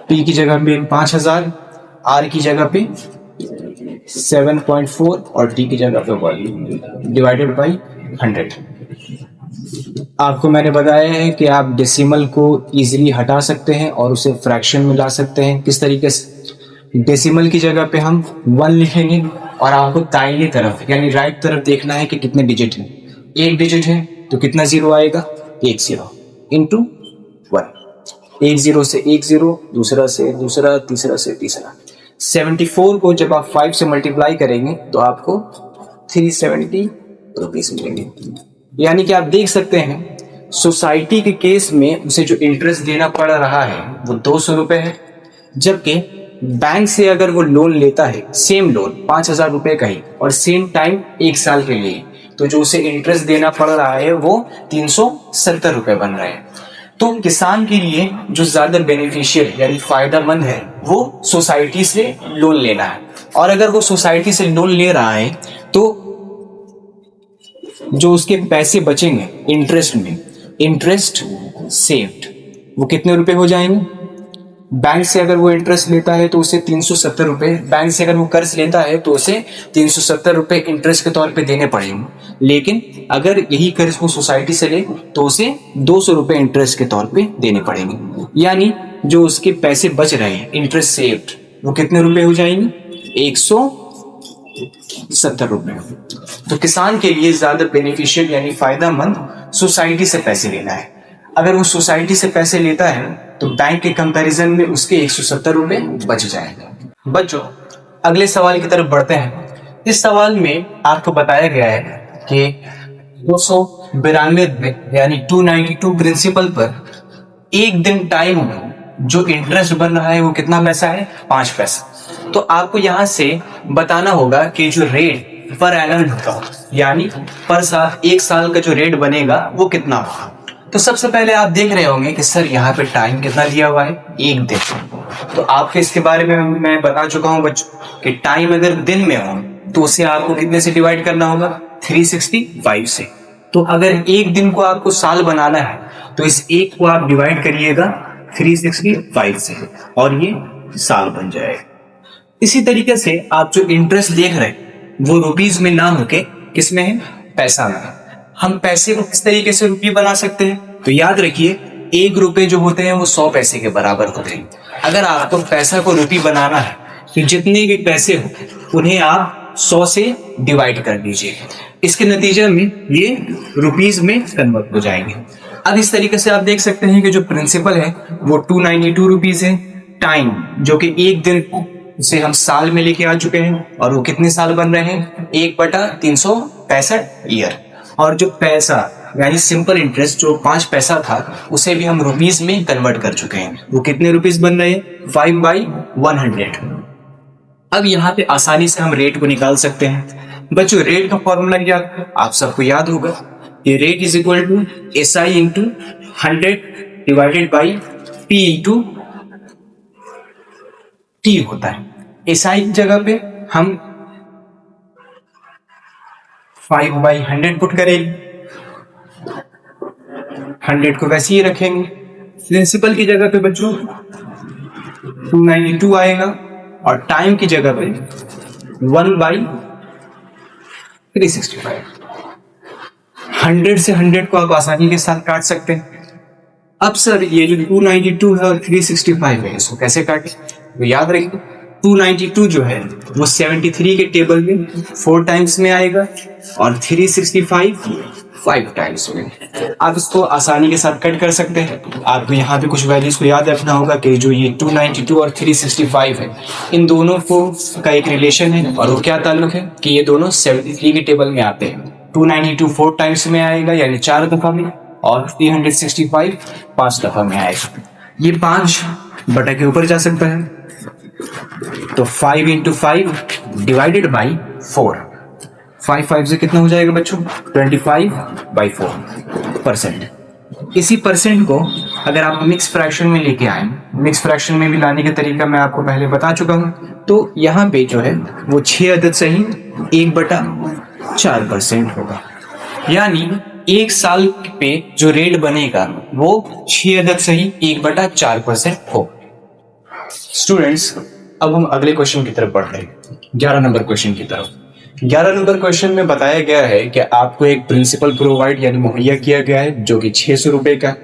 P की जगह पे 5000, R की जगह पे 7.4 और T की जगह पे 1 डिवाइडेड बाई 100। आपको मैंने बताया है कि आप डेसिमल को इजीली हटा सकते हैं और उसे फ्रैक्शन में ला सकते हैं। किस तरीके से, डेसिमल की जगह पे हम 1 लिखेंगे और आपको दाहिनी तरफ यानी राइट तरफ देखना है कि कितने डिजिट हैं। एक डिजिट है तो कितना जीरो आएगा, 1 जीरो इंटू 1। 1 जीरो से 1 जीरो, दूसरा से दूसरा, तीसरा से तीसरा। 74 को जब आप 5 से मल्टीप्लाई करेंगे तो आपको 370 रुपीज मिलेंगे। यानी कि आप देख सकते हैं सोसाइटी के केस में उसे जो इंटरेस्ट देना पड़ रहा है वो 200 रुपए है, जबकि बैंक से अगर वो लोन लेता है सेम लोन 5000 रुपए का ही और सेम टाइम 1 साल के लिए, तो जो उसे इंटरेस्ट देना पड़ रहा है वो 370 रुपए बन रहे हैं। तो किसान के लिए जो ज्यादा बेनिफिशियल यानी फायदेमंद है वो सोसाइटी से लोन लेना है। और अगर वो सोसाइटी से लोन ले रहा है तो जो उसके पैसे बचेंगे इंटरेस्ट में, इंटरेस्ट सेव्ड, वो कितने रुपए हो जाएंगे। बैंक से अगर वो इंटरेस्ट लेता है तो उसे 370 रुपए, बैंक से अगर वो कर्ज लेता है तो उसे 370 रुपए इंटरेस्ट के तौर पे देने पड़ेंगे। लेकिन अगर यही कर्ज वो सोसाइटी से ले तो उसे 200 रुपए इंटरेस्ट के तौर पे देने पड़ेंगे। यानी जो उसके पैसे बच रहे हैं इंटरेस्ट सेव्ड, वो कितने रुपए हो जाएंगे, 170 रुपए। तो किसान के लिए ज्यादा बेनिफिशियल यानी फायदेमंद सोसाइटी से पैसे लेना है। अगर वो सोसाइटी से पैसे लेता है तो बैंक के कंपैरिजन में उसके 170 रुपए बच जाएंगे। बच्चों, अगले सवाल की तरफ बढ़ते हैं। इस सवाल में आपको बताया गया है कि 292 में यानी 292 प्रिंसिपल पर एक दिन टाइम जो इंटरेस्ट बन रहा है वो कितना पैसा है, 5 पैसा। तो आपको यहां से बताना होगा कि जो रेट पर एनम होगा यानी पर साल 1 साल का जो रेट बनेगा वो कितना होगा। तो सबसे पहले आप देख रहे होंगे कि सर यहाँ पे टाइम कितना दिया हुआ है, 1 दिन। तो आपके इसके बारे में मैं बता चुका हूँ बच्चों कि टाइम अगर दिन में हो तो उसे आपको कितने से डिवाइड करना होगा, 365 से। तो अगर 1 दिन को आपको साल बनाना है तो इस 1 को आप डिवाइड करिएगा 365 से और ये साल बन जाएगा। इसी तरीके से आप जो इंटरेस्ट देख रहे हैं वो रुपीज में ना होके किस में है, पैसा में। हम पैसे को किस तरीके से रुपये बना सकते हैं, तो याद रखिए 1 रुपए जो होते हैं वो 100 पैसे के बराबर होते हैं। अगर आपको पैसा को रुपये बनाना है तो जितने भी पैसे हो उन्हें आप 100 से डिवाइड कर दीजिए। इसके नतीजे में ये रुपीज में कन्वर्ट हो जाएंगे। अब इस तरीके से आप देख सकते हैं कि जो प्रिंसिपल है वो 292 रुपीज है। टाइम जो कि 1 दिन उसे हम साल में लेके आ चुके हैं और वो कितने साल बन रहे हैं, 1/365 ईयर। और जो पैसा यानी सिंपल इंटरेस्ट जो 5 पैसा था उसे भी हम रुपीज में कन्वर्ट कर चुके हैं। वो कितने रुपीज बन रहे हैं, 5/100। अब यहाँ पे आसानी से हम रेट को निकाल सकते हैं। बच्चों, रेट का फॉर्मूला क्या आप सबको याद होगा, ये rate is equal to SI into 100 divided by P into T होता है। SI की जगह पे हम 5/100 पुट करेंगे, 100 को वैसे ही रखेंगे। प्रिंसिपल की जगह पे बच्चों 292 आएगा और टाइम की जगह पे 1/100 365। 100 से 100 को आप आसानी के साथ काट सकते हैं। अब सर ये जो 292 है और 365 है, इसको कैसे काटें? तो याद रखिए 292 जो है वो 73 के टेबल में 4 टाइम्स में आएगा और 365 5 टाइम्स में। आप इसको आसानी के साथ कट कर सकते हैं। आपको यहाँ पे कुछ वैल्यूज को याद रखना होगा कि जो ये 292 और 365 है, इन दोनों को का एक रिलेशन है और वो क्या ताल्लुक है कि ये दोनों 73 के टेबल में आते हैं। 292 4 टाइम्स में आएगा यानी 4 दफा में, और 365 5 दफा में आएगा। ये 5 बटा के ऊपर जा सकता है, तो 5 इंटू 5 डिवाइडेड बाई 4। 5 5 से कितना हो जाएगा बच्चों? 25/4%। इसी परसेंट को अगर आप मिक्स फ्रैक्शन में लेके आए, मिक्स फ्रैक्शन में भी लाने का तरीका मैं आपको पहले बता चुका हूं, तो यहाँ पे जो है वो 6 अदद सही 1/4% होगा। यानी 1 साल पे जो रेट बनेगा वो 6 अदद सही 1/4% हो। स्टूडेंट्स, अब हम अगले क्वेश्चन की तरफ बढ़ रहे हैं, 11 नंबर क्वेश्चन की तरफ। 11 नंबर क्वेश्चन में बताया गया है कि आपको एक प्रिंसिपल प्रोवाइड यानी मुहैया किया गया है जो कि 600 रुपए का।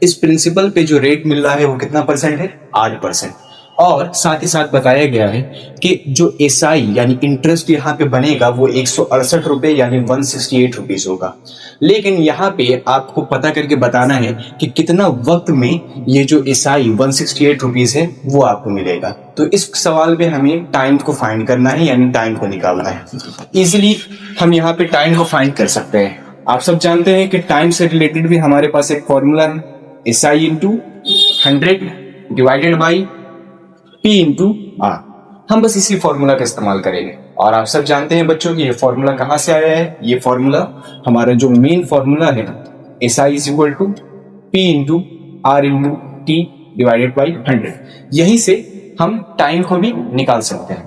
इस प्रिंसिपल पे जो रेट मिल रहा है वो कितना परसेंट है? 8%। और साथ ही साथ बताया गया है कि जो एसआई यानी इंटरेस्ट यहाँ पे बनेगा वो 168 रुपए यानी 168 रुपीज होगा। लेकिन यहाँ पे आपको पता करके बताना है कि कितना वक्त में ये जो एसआई 168 रुपीज है वो आपको मिलेगा। तो इस सवाल में हमें टाइम को फाइंड करना है यानी टाइम को निकालना है। इजिली हम यहाँ पे टाइम को फाइंड कर सकते हैं। आप सब जानते हैं कि टाइम से रिलेटेड भी हमारे पास एक फॉर्मूला है, SI into 100 divided by P into R. हम बस इसी फॉर्मूला का इस्तेमाल करेंगे। और आप सब जानते हैं बच्चों कि ये फॉर्मूला कहां से आया है? ये फॉर्मूला हमारा जो मेन फॉर्मूला है, SI is equal to P into R into T divided by 100। यहीं से हम टाइम को भी निकाल सकते हैं।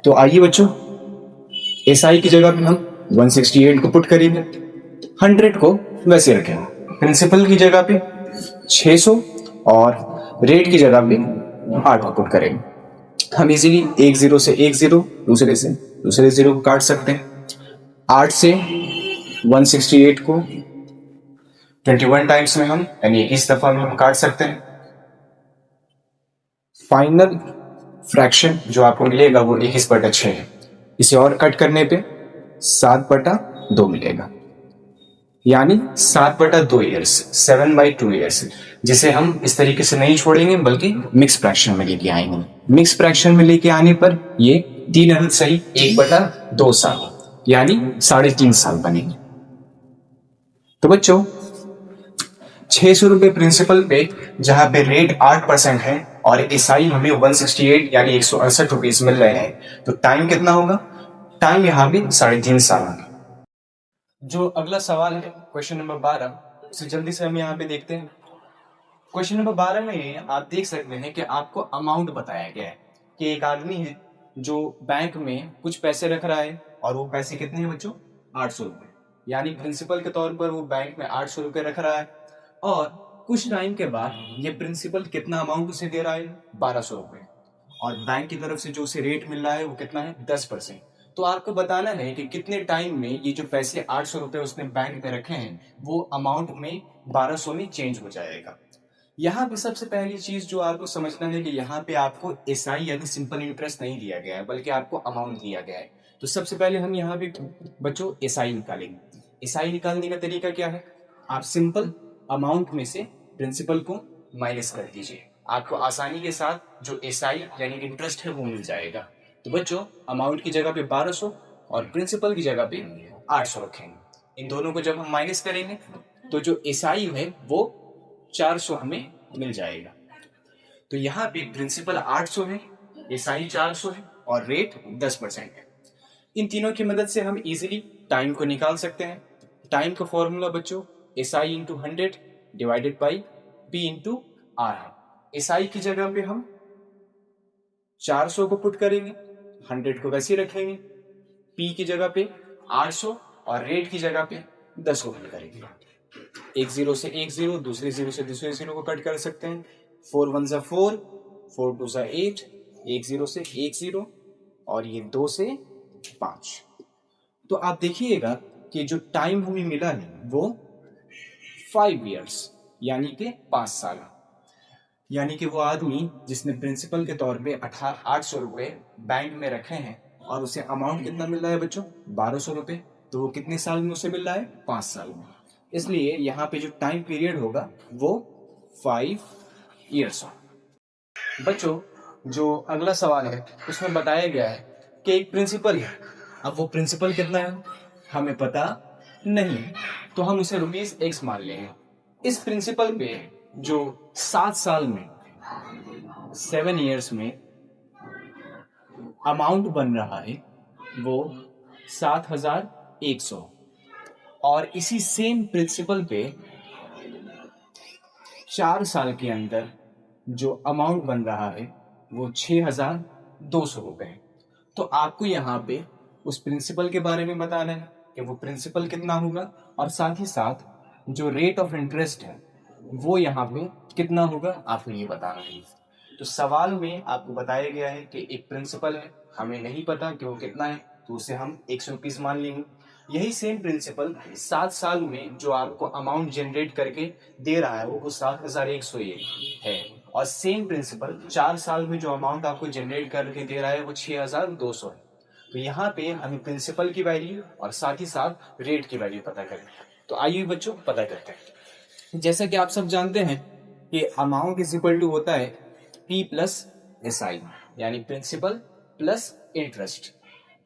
तो आइए बच्चों, SI की जगह पे हम 168 को पुट करेंगे, 100 को वैसे रखेंगे, प्रिंसिपल की जगह पे 600 और रेट की जगह पे 8 को पुट करेंगे। हम इजीली एक जीरो से एक जीरो, दूसरे से दूसरे जीरो को काट सकते हैं। 8 से 168 को 21 टाइम्स में हम यानी 21 दफा में हम काट सकते हैं। फाइनल फ्रैक्शन जो आपको मिलेगा वो 21/6 है। इसे और कट करने पे 7/2 मिलेगा, यानी 7/2 ईयर्स, 7/2 ईयर्स, जिसे हम इस तरीके से नहीं छोड़ेंगे बल्कि मिक्स फ्रैक्शन में लेके आएंगे। मिक्स फ्रैक्शन में लेके आने पर ये 3 अदद सही 1/2 साल यानी 3.5 साल बनेंगे। तो बच्चों 600 रुपए प्रिंसिपल पे जहां पे रेट 8% है और एसआई हमें 168 यानी 168 रुपीज मिल रहे हैं, तो टाइम कितना होगा? टाइम यहाँ भी 3.5 साल होगा। जो अगला सवाल है क्वेश्चन नंबर 12, उसे जल्दी से हम यहाँ पे देखते हैं। क्वेश्चन नंबर 12 में आप देख सकते हैं कि आपको अमाउंट बताया गया है कि एक आदमी है जो बैंक में कुछ पैसे रख रहा है और वो पैसे कितने हैं बच्चों? 800 रुपए, यानी प्रिंसिपल के तौर पर वो बैंक में 800 रुपए रख रहा है और कुछ टाइम के बाद ये प्रिंसिपल कितना अमाउंट उसे दे रहा है? 1200 रुपए। और बैंक की तरफ से जो उसे रेट मिल रहा है वो कितना है? 10%। तो आपको बताना है कि कितने टाइम में ये जो पैसे 800 रुपए उसने बैंक में रखे हैं वो अमाउंट में 1200 में चेंज हो जाएगा। यहाँ पे सबसे पहली चीज जो आपको समझना है कि यहाँ पे आपको एसआई यानी सिंपल इंटरेस्ट नहीं दिया गया है बल्कि आपको अमाउंट दिया गया है। तो सबसे पहले हम यहाँ पे बच्चों एसआई निकालेंगे। एसआई निकालने का तरीका क्या है? आप सिंपल अमाउंट में से प्रिंसिपल को माइनस कर दीजिए, आपको आसानी के साथ जो एसआई यानी इंटरेस्ट है वो मिल जाएगा। तो बच्चों अमाउंट की जगह पे 1200 और प्रिंसिपल की जगह पे 800 रखेंगे। इन दोनों को जब हम माइनस करेंगे तो जो एसआई है वो 400 हमें मिल जाएगा। तो यहाँ पे प्रिंसिपल 800 है, एसआई 400 है और रेट 10% है। इन तीनों की मदद से हम इजीली टाइम को निकाल सकते हैं। टाइम का फॉर्मूला बच्चों SI into 100 divided by P into R है। एसआई की जगह पे हम 400 को पुट करेंगे, 100 को वैसे रखेंगे, पी की जगह पे 800 और रेट की जगह पे 10 को पुट करेंगे। एक जीरो से एक जीरो, दूसरे जीरो से दूसरे जीरो को कट कर सकते हैं। 4 1 ज़ा 4, 4 2 ज़ा 8, एक जीरो से एक जीरो और ये 2 से 5। तो आप देखिएगा कि जो टाइम हमें मिला है वो 5 years, यानी कि 5 साल। यानी कि वो आदमी जिसने प्रिंसिपल के तौर पे 800 रुपए बैंक में रखे हैं और उसे अमाउंट कितना मिल रहा है बच्चों, 1200 रुपए, तो वो कितने साल में उसे मिल रहा है, 5 साल में। इसलिए यहाँ पे जो टाइम पीरियड होगा वो 5 years होगा। बच्चों जो अगला सवाल है उसमें बताया गया है कि एक प्रिंसिपल है। अब वो प्रिंसिपल कितना है हमें पता नहीं, तो हम उसे ₹X मान लेंगे। इस प्रिंसिपल पे जो 7 साल में, 7 years में अमाउंट बन रहा है वो 7,100, और इसी सेम प्रिंसिपल पे 4 साल के अंदर जो अमाउंट बन रहा है वो 6,200 रुपए। तो आपको यहाँ पे उस प्रिंसिपल के बारे में बताना है कि वो प्रिंसिपल कितना होगा, और साथ ही साथ जो रेट ऑफ इंटरेस्ट है वो यहाँ पे कितना होगा, आपको ये बताना है। तो सवाल में आपको बताया गया है कि एक प्रिंसिपल है, हमें नहीं पता कि वो कितना है, तो उसे हम ₹100 मान लेंगे। यही सेम प्रिंसिपल 7 साल में जो आपको अमाउंट जनरेट करके दे रहा है वो 7,100 है, और सेम प्रिंसिपल 4 साल में जो अमाउंट आपको जनरेट करके दे रहा है वो 6,200 है। तो यहाँ पे हमें प्रिंसिपल की वैल्यू और साथ ही साथ रेट की वैल्यू पता करनी है। तो आइए बच्चों पता करते हैं। जैसा कि आप सब जानते हैं कि अमाउंट इज इक्वल टू होता है P प्लस SI, यानी प्रिंसिपल प्लस इंटरेस्ट।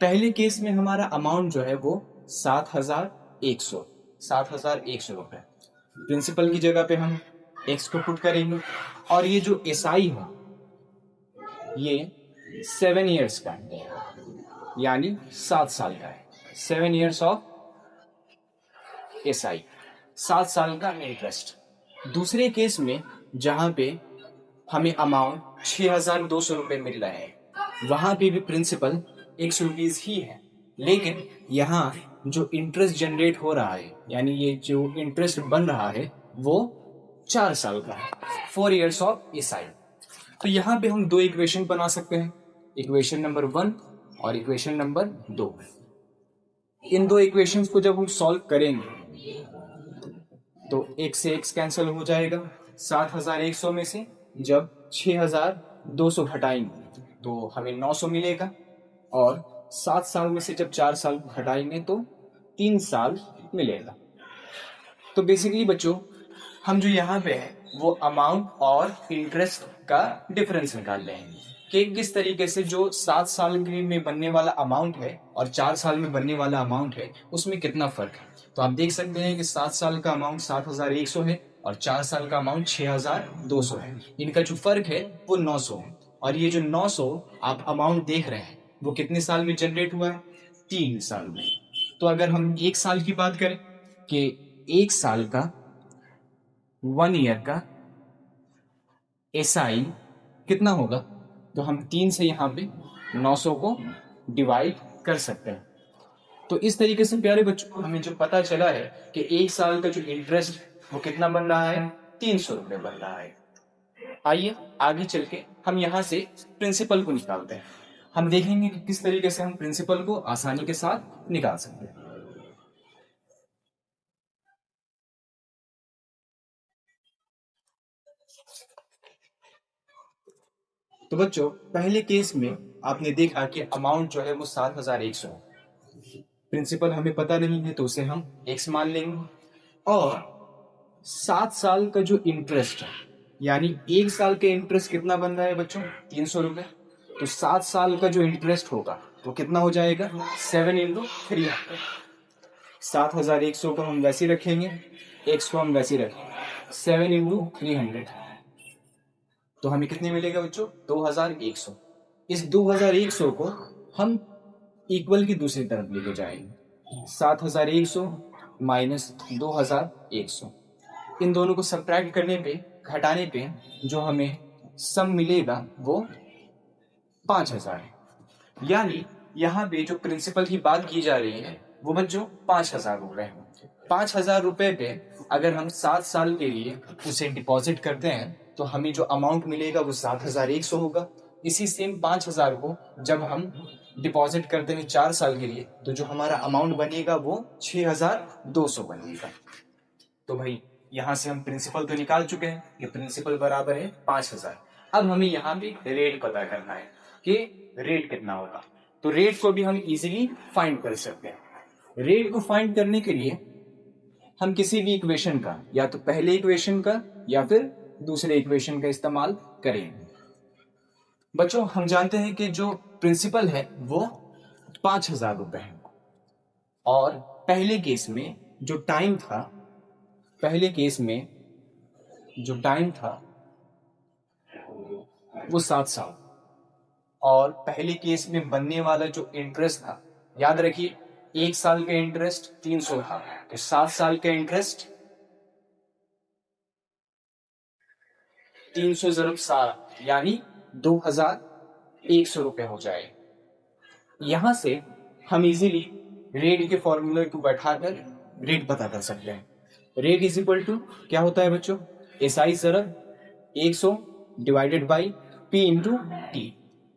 पहले केस में हमारा अमाउंट जो है वो 7,100 रुपए। प्रिंसिपल की जगह पे हम x को पुट करेंगे, और ये जो SI है ये 7 years का है, यानी 7 साल का है। 7 years ऑफ SI, 7 साल का इंटरेस्ट। दूसरे केस में जहां पे हमें अमाउंट 6,200 रुपए मिल रहा है, वहां पे भी प्रिंसिपल ₹100 ही है, लेकिन यहाँ जो इंटरेस्ट जनरेट हो रहा है, यानी ये जो इंटरेस्ट बन रहा है वो 4 साल का है, 4 years ऑफ SI। तो यहाँ पे हम 2 इक्वेशन बना सकते हैं, इक्वेशन नंबर 1 और इक्वेशन नंबर 2। इन 2 इक्वेशंस को जब हम सॉल्व करेंगे तो x से x कैंसिल हो जाएगा। 7,100 में से जब 6,200 घटाएंगे तो हमें 900 मिलेगा, और 7 साल में से जब 4 साल घटाएंगे तो 3 साल मिलेगा। तो बेसिकली बच्चों हम जो यहाँ पे है वो अमाउंट और इंटरेस्ट का डिफरेंस निकाल रहे हैं कि किस तरीके से जो 7 साल में बनने वाला अमाउंट है और 4 साल में बनने वाला अमाउंट है उसमें कितना फर्क है। तो आप देख सकते हैं कि 7 साल का अमाउंट 7,100 है और 4 साल का अमाउंट 6,200 है। इनका जो फर्क है वो 900 है, और ये जो 900 आप अमाउंट देख रहे हैं वो कितने साल में जनरेट हुआ है, 3 साल में। तो अगर हम 1 साल की बात करें कि 1 साल का, 1 ईयर का SI कितना होगा, तो हम 3 से यहाँ पे 900 को डिवाइड कर सकते हैं। तो इस तरीके से प्यारे बच्चों हमें जो पता चला है कि 1 साल का जो इंटरेस्ट वो कितना बन रहा है, 300 रुपए बन रहा है। आइए आगे चल के हम यहाँ से प्रिंसिपल को निकालते हैं। हम देखेंगे कि किस तरीके से हम प्रिंसिपल को आसानी के साथ निकाल सकते हैं। तो बच्चों पहले केस में आपने देखा कि अमाउंट जो है वो 7,100 है, प्रिंसिपल हमें पता नहीं है तो उसे हम x मान लेंगे, और 7 साल का जो इंटरेस्ट है, यानी 1 साल के इंटरेस्ट कितना बन रहा है बच्चों, 300 रुपए। तो 7 साल का जो इंटरेस्ट होगा वो कितना हो जाएगा, 7 इंटू 300। 7,100 को हम वैसे रखेंगे, x को हम वैसे रखेंगे, 7 इंटू 300, तो हमें कितने मिलेगा बच्चों, 2,100। इस 2,100 को हम इक्वल की दूसरी तरफ लेके जाएंगे, 7,100 माइनस 2,100। इन दोनों को सब्ट्रैक्ट करने पे, घटाने पे जो हमें सम मिलेगा वो 5,000 है। यानी यहाँ पे जो प्रिंसिपल की बात की जा रही है वो बच्चों 5,000 रुपए है। 5,000 रुपए पे अगर हम 7 साल के लिए उसे डिपॉजिट करते हैं तो हमें जो अमाउंट मिलेगा वो 7,100 होगा। इसी सेम 5,000 को जब हम डिपॉजिट करते हैं 4 साल के लिए, तो जो हमारा अमाउंट बनेगा वो 6200 बनेगा। तो भाई यहां से हम प्रिंसिपल तो निकाल चुके हैं कि प्रिंसिपल बराबर है 5000। अब हमें यहाँ भी रेट पता करना है कि रेट कितना होगा। तो रेट को भी हम इजीली फाइंड कर सकते हैं। रेट को फाइंड करने के लिए हम किसी भी इक्वेशन का, या तो पहले इक्वेशन का या फिर दूसरे इक्वेशन का इस्तेमाल करेंगे। बच्चों हम जानते हैं कि जो प्रिंसिपल है वो 5000 रुपए है, और पहले केस में जो टाइम था, वो 7 साल, और पहले केस में बनने वाला जो इंटरेस्ट था, याद रखिए 1 साल का इंटरेस्ट 300 था, तो 7 साल का इंटरेस्ट 300 × 7 यानी 2100 रुपए हो जाए। यहां से हम इजीली रेट के फॉर्मूले को बैठाकर रेट पता कर सकते हैं। रेट इज इक्वल टू क्या होता है बच्चों, एसआई ज़रब 100 divided by P into T.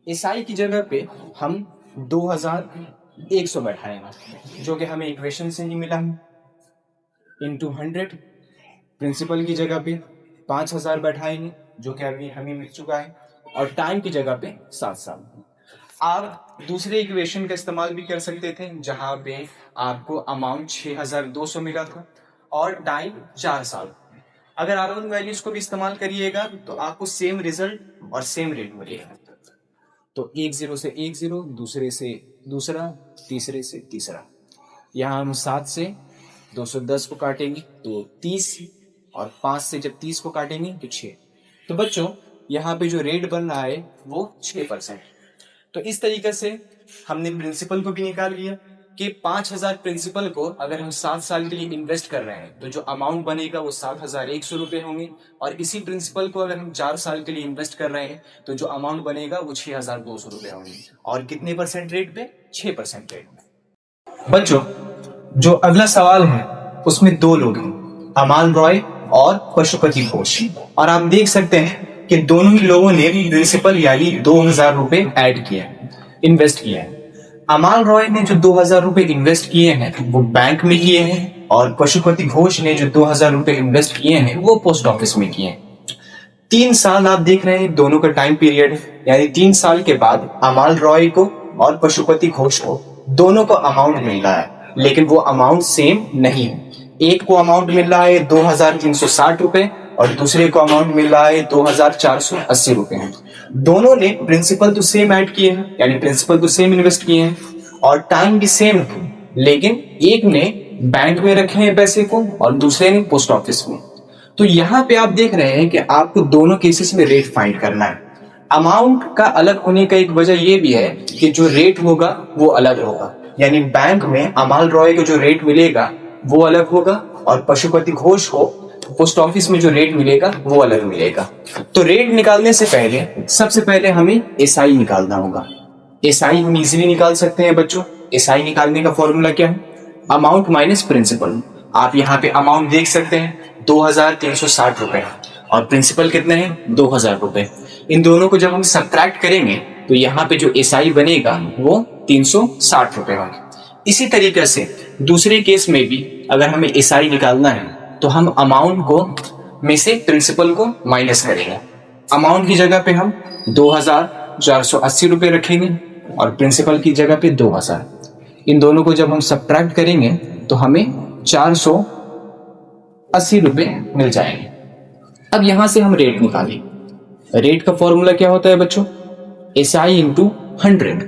SI की जगह पे हम 2100 बैठाएंगे जो कि हमें इक्वेशन से ही मिला है, इंटू 100। प्रिंसिपल की जगह पे 5000 बैठाएंगे जो कि अभी हमें मिल चुका है, और टाइम की जगह पे 7 साल। आप दूसरे इक्वेशन का इस्तेमाल भी कर सकते थे जहां पे आपको अमाउंट 6200 मिला था और टाइम 4 साल। अगर आप उन वैल्यूज को भी इस्तेमाल करिएगा तो आपको सेम रिजल्ट और सेम रेट मिलेगा। तो 10 से 10, दूसरे से दूसरा, तीसरे से तीसरा। यहाँ हम 7 से 210 को काटेंगे तो 30, और 5 से जब 30 को काटेंगे तो 6। तो बच्चों यहाँ पे जो रेट बन रहा है वो 6%। तो इस तरीके से हमने प्रिंसिपल को भी निकाल लिया कि 5000 प्रिंसिपल को अगर हम 7 साल के लिए इन्वेस्ट कर रहे हैं तो जो अमाउंट बनेगा वो 7100 रुपए होंगे, और इसी प्रिंसिपल को अगर हम 4 साल के लिए इन्वेस्ट कर रहे हैं तो जो अमाउंट बनेगा वो 6200 रुपए होंगे, और कितने परसेंट रेट पे, 6% रेट पे। बच्चों जो अगला सवाल है उसमें 2 लोग हैं, अमाल रॉय और पशुपति घोष, और आप देख सकते हैं कि दोनों ही लोगों ने प्रिंसिपल यानी 2000 रुपए ऐड किया, इन्वेस्ट किया है। अमाल रॉय ने जो 2000 रुपए इन्वेस्ट किए हैं वो बैंक में किए हैं, और पशुपति घोष ने जो 2000 रुपए इन्वेस्ट किए हैं वो पोस्ट ऑफिस में किए हैं। 3 साल आप देख रहे हैं दोनों का टाइम पीरियड है, यानी 3 साल के बाद अमाल रॉय को और पशुपति घोष को दोनों को अमाउंट मिल रहा है, लेकिन वो अमाउंट सेम नहीं है। एक को अमाउंट मिल रहा है 2360 रुपए और दूसरे को अमाउंट मिल रहा है 2480 रुपए। दोनों ने प्रिंसिपल तो सेम ऐड किए हैं, यानी प्रिंसिपल तो सेम इन्वेस्ट किए हैं, और टाइम भी सेम है, लेकिन एक ने बैंक में रखे हैं पैसे को और दूसरे ने पोस्ट ऑफिस में। तो यहाँ पे आप देख रहे हैं कि आपको दोनों केसेस में रेट फाइंड करना है। अमाउंट का अलग होने का एक वजह यह भी है कि जो रेट होगा वो अलग होगा, यानी बैंक में अमाल रॉय को जो रेट मिलेगा वो अलग होगा, और पशुपति घोष को पोस्ट ऑफिस में जो रेट मिलेगा वो अलग मिलेगा। तो रेट निकालने से पहले सबसे पहले हमें एसआई निकालना होगा। एसआई हम इजीली निकाल सकते हैं बच्चों। एसआई निकालने का फॉर्मूला क्या है, अमाउंट माइनस प्रिंसिपल। आप यहाँ पे अमाउंट देख सकते हैं 2360 रुपए, और प्रिंसिपल कितने हैं 2000 रुपए। इन दोनों को जब हम सब्ट्रैक्ट करेंगे तो यहाँ पे जो एसआई बनेगा वो 360 रुपए होंगे। इसी तरीके से दूसरे केस में भी अगर हमें एसआई निकालना है तो हम अमाउंट को में से प्रिंसिपल को माइनस करेंगे। अमाउंट की जगह पे हम 2480 रुपए रखेंगे और प्रिंसिपल की जगह पे 2000। इन दोनों को जब हम सब्ट्रैक्ट करेंगे तो हमें 480 रुपए मिल जाएंगे। अब यहां से हम रेट निकालें। रेट का फॉर्मूला क्या होता है बच्चों, SI into 100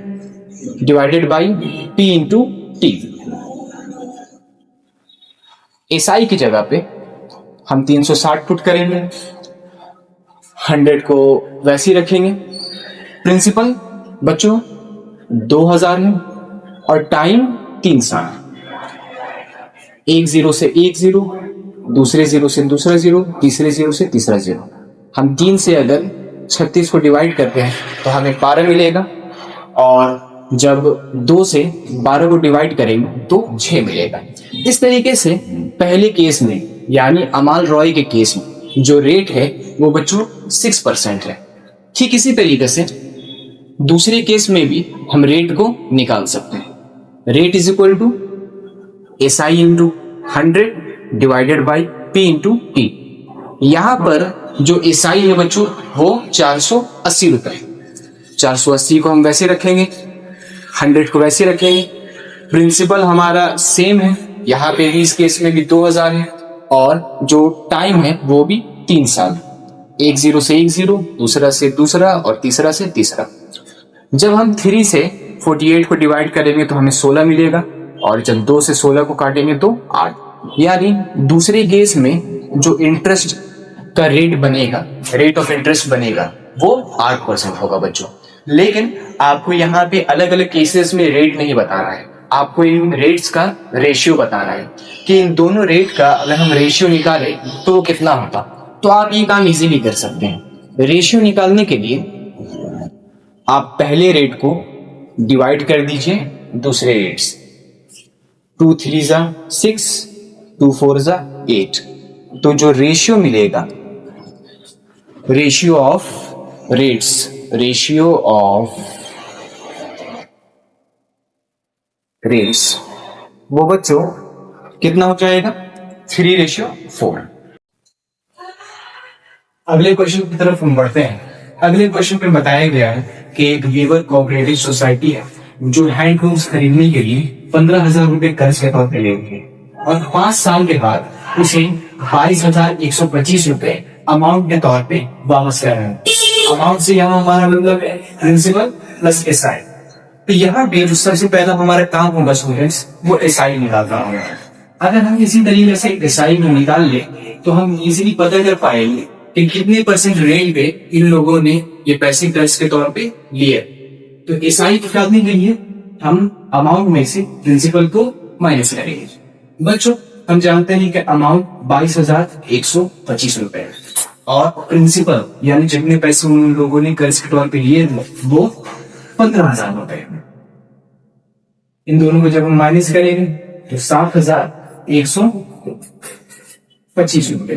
divided by P into T. SI की जगह पे हम 360 पुट करेंगे, 100 को वैसे ही रखेंगे। प्रिंसिपल बच्चों 2000 है और टाइम 3 साल। एक 0 से एक 0, दूसरे 0 से दूसरा 0, तीसरे 0 से तीसरा 0। हम 3 से अगर 36 को डिवाइड करते हैं तो हमें 12 मिलेगा, और जब 2 से 12 को डिवाइड करेंगे तो 6 मिलेगा। इस तरीके से पहले केस में यानी अमाल रॉय के केस में जो रेट है वो बच्चों 6% है। ठीक इसी तरीके से दूसरे केस में भी हम रेट को निकाल सकते हैं। Rate is equal to S I into 100 divided by P into T. यहां पर जो एस आई है बच्चों वो 480 रुपए। 480 को हम वैसे रखेंगे, 100 को वैसे रखेंगे। प्रिंसिपल हमारा सेम है, यहाँ पे भी इस केस में भी 2000 है, और जो टाइम है वो भी 3 साल। एक जीरो से एक जीरो, दूसरा से दूसरा और तीसरा से तीसरा। जब हम 3 से 48 को डिवाइड करेंगे तो हमें 16 मिलेगा, और जब 2 से 16 को काटेंगे तो 8। यानी दूसरे केस में जो इंटरेस्ट का रेट बनेगा, रेट ऑफ इंटरेस्ट बनेगा, वो 8% होगा बच्चों। लेकिन आपको यहाँ पे अलग अलग केसेस में रेट नहीं बताना है, आपको इन रेट्स का रेशियो बताना है कि इन दोनों रेट का अगर हम रेशियो निकालें तो वो कितना होता। तो आप ये काम इजीली कर सकते हैं। रेशियो निकालने के लिए आप पहले रेट को डिवाइड कर दीजिए दूसरे रेट्स। 2 3 जा 6, 2 4 जा 8। तो जो रेशियो मिलेगा, ratio of rates, ratio of rates, वो बच्चों कितना हो जाएगा? 3:4। अगले क्वेश्चन की तरफ हम बढ़ते हैं। अगले क्वेश्चन में बताया गया है कि एक वीवर कोऑपरेटिव सोसाइटी है जो हैंडलूम्स खरीदने के लिए 15,000 रुपए कर्ज के तौर पर ले रही है, और 5 साल के बाद उसे 22,125 रुपए अमाउंट के तौर पे वापस कर रहे हैं। अमाउंट से यहाँ हमारा मतलब है प्रिंसिपल प्लस एसआई। तो यहाँ पे जो सबसे पहला हमारा काम होगा स्टूडेंट्स, वो एसआई निकालना होगा। अगर हम इसी तरीके से एसआई को निकाल ले तो हम इजीली पता कर पाएंगे कि कितने परसेंट रेट पे इन लोगों ने ये पैसे कर्ज के तौर पे लिए। तो एसआई निकालने के लिए हम अमाउंट में से प्रिंसिपल को माइनस करेंगे। बच्चों हम जानते हैं कि अमाउंट 22,125 रुपए है, और प्रिंसिपल यानी जितने पैसे उन लोगों ने कर्ज के तौर पे लिए वो 15,000 रुपए। इन दोनों को जब हम माइनस करेंगे तो 7,125 रुपए,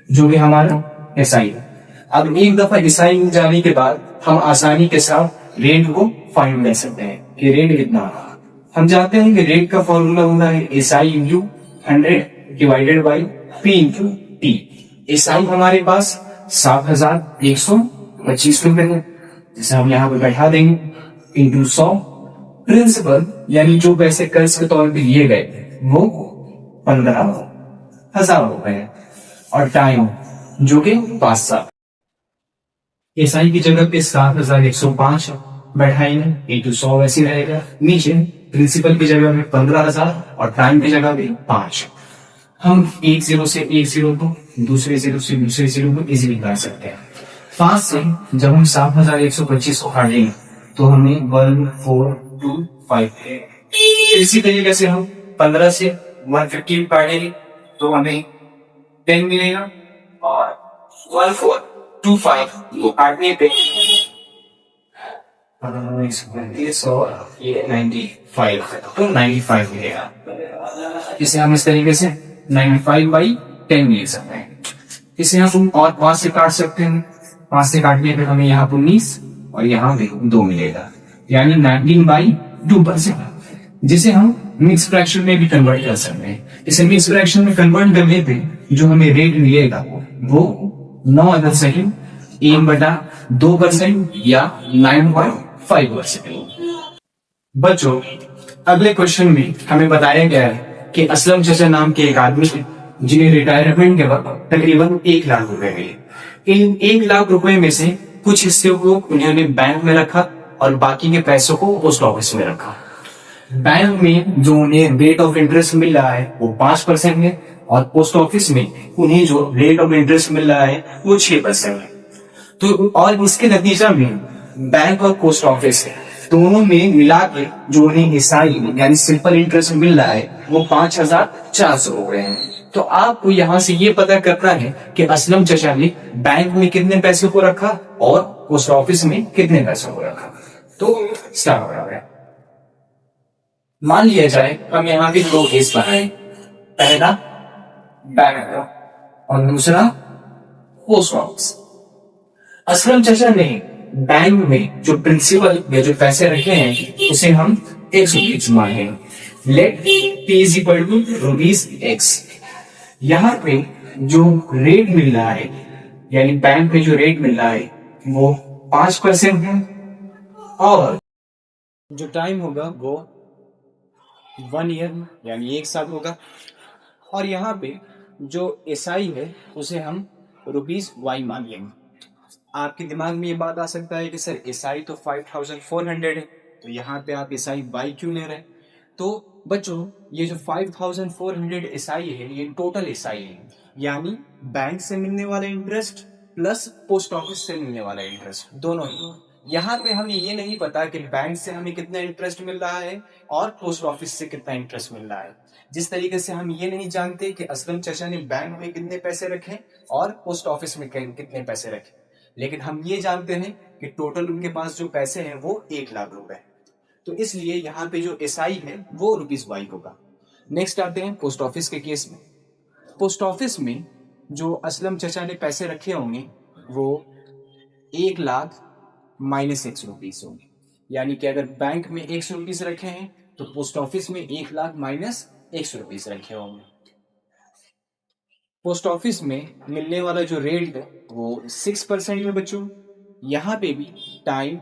जो कि हमारा एसआई है। अब एक दफा एसआई मिल जाने के बाद हम आसानी के साथ रेट को फाइंड कर सकते हैं कि रेट कितना है। हम जानते हैं कि रेट का फॉर्मूला होता है SI into 100 divided by P into T. SI हमारे पास 7,125 रुपए है, जिसे हम यहाँ पे बैठा देंगे इंटू 100। प्रिंसिपल यानी जो पैसे कर्ज के तौर पे लिए गए वो 15,000 रुपए है, और टाइम जो कि 5 साल। एसआई की जगह पे 7,105 बैठाएंगे इंटू 100 वैसे रहेगा। नीचे प्रिंसिपल की जगह में 15,000 और टाइम की जगह में 5। हम एक जीरो से एक जीरो को, दूसरे जीरो से दूसरे जीरो को इजीली कर सकते हैं। 5 से जब हम 7,125 को काटेंगे तो हमें 1425 है। इसी तरीके से हम 15 से 150 काटेंगे तो हमें 10 मिलेगा, और 1425 को काटने पे 95 तो 95 मिलेगा। इसे हम इस तरीके से 95/10 ले सकते हैं। इसे हम और 5 से काट सकते हैं। 5 से काटने पे हमें यहाँ 19 और यहाँ भी 2 मिलेगा, यानी 19/2%, जिसे हम मिक्स फ्रैक्शन में भी कन्वर्ट कर सकते हैं। इसे मिक्स फ्रैक्शन में कन्वर्ट करने पे जो हमें रेट मिलेगा वो 9 1/2% या 9.5%। बच्चों अगले क्वेश्चन में हमें बताया गया है कि असलम चाचा नाम के एक आदमी है जिन्हें रिटायरमेंट के वक्त तकरीबन 1 लाख रुपए मिले। इन 1 लाख रुपए में से कुछ हिस्से को उन्होंने बैंक में रखा और बाकी के पैसों को पोस्ट ऑफिस में रखा। बैंक में जो उन्हें रेट ऑफ इंटरेस्ट मिल रहा है वो 5% है, और पोस्ट ऑफिस में उन्हें जो रेट ऑफ इंटरेस्ट मिल रहा है वो 6% है। तो और इसके नतीजा में बैंक और पोस्ट ऑफिस दोनों में मिला के जो उन्हें एसआई यानी सिंपल इंटरेस्ट मिल रहा है वो 5,400 हो गए हैं। तो आपको यहाँ से ये पता करना है कि असलम चाचा ने बैंक में कितने पैसे को रखा और पोस्ट ऑफिस में कितने पैसों को रखा। तो स्टार्ट हो रहा है। मान लिया जाए हम यहाँ पे 2 केस बनाए, पहला बैंक और दूसरा पोस्ट ऑफिस। असलम चाचा ने बैंक में जो प्रिंसिपल या जो पैसे रखे हैं उसे हम x मानेंगे। Let p is equal to ₹x। यहाँ पे जो रेट मिल रहा है यानी बैंक में जो रेट मिल रहा है वो 5% है और जो टाइम होगा वो 1 ईयर यानी 1 साल होगा। और यहाँ पे जो एसआई है उसे हम ₹y मान लेंगे। आपके दिमाग में ये बात आ सकता है कि सर एसआई तो 5400 है, तो यहाँ पे आप एसआई वाई क्यों ले रहे हैं? तो बच्चों ये जो 5400 एसआई है ये टोटल एसआई है, यानी बैंक से मिलने वाला इंटरेस्ट प्लस पोस्ट ऑफिस से मिलने वाला इंटरेस्ट दोनों ही। यहाँ पे हमें ये नहीं पता कि बैंक से हमें कितना इंटरेस्ट मिल रहा है और पोस्ट ऑफिस से कितना इंटरेस्ट मिल रहा है। जिस तरीके से हम ये नहीं जानते कि असलम चाचा ने बैंक में कितने पैसे रखे और पोस्ट ऑफिस में कितने पैसे रखे, लेकिन हम ये जानते हैं कि टोटल उनके पास जो पैसे हैं वो 1 लाख रुपए। तो इसलिए यहाँ पे जो एसआई है वो ₹y होगा। नेक्स्ट आते हैं पोस्ट ऑफिस के केस में। पोस्ट ऑफिस में जो असलम चाचा ने पैसे रखे होंगे वो 1 लाख माइनस ₹100 होंगे, यानी कि अगर बैंक में ₹100 रखे हैं तो पोस्ट ऑफिस में 1 लाख माइनस ₹100 रखे होंगे। पोस्ट ऑफिस में मिलने वाला जो रेट है वो 6% में बच्चों। यहां पे भी टाइम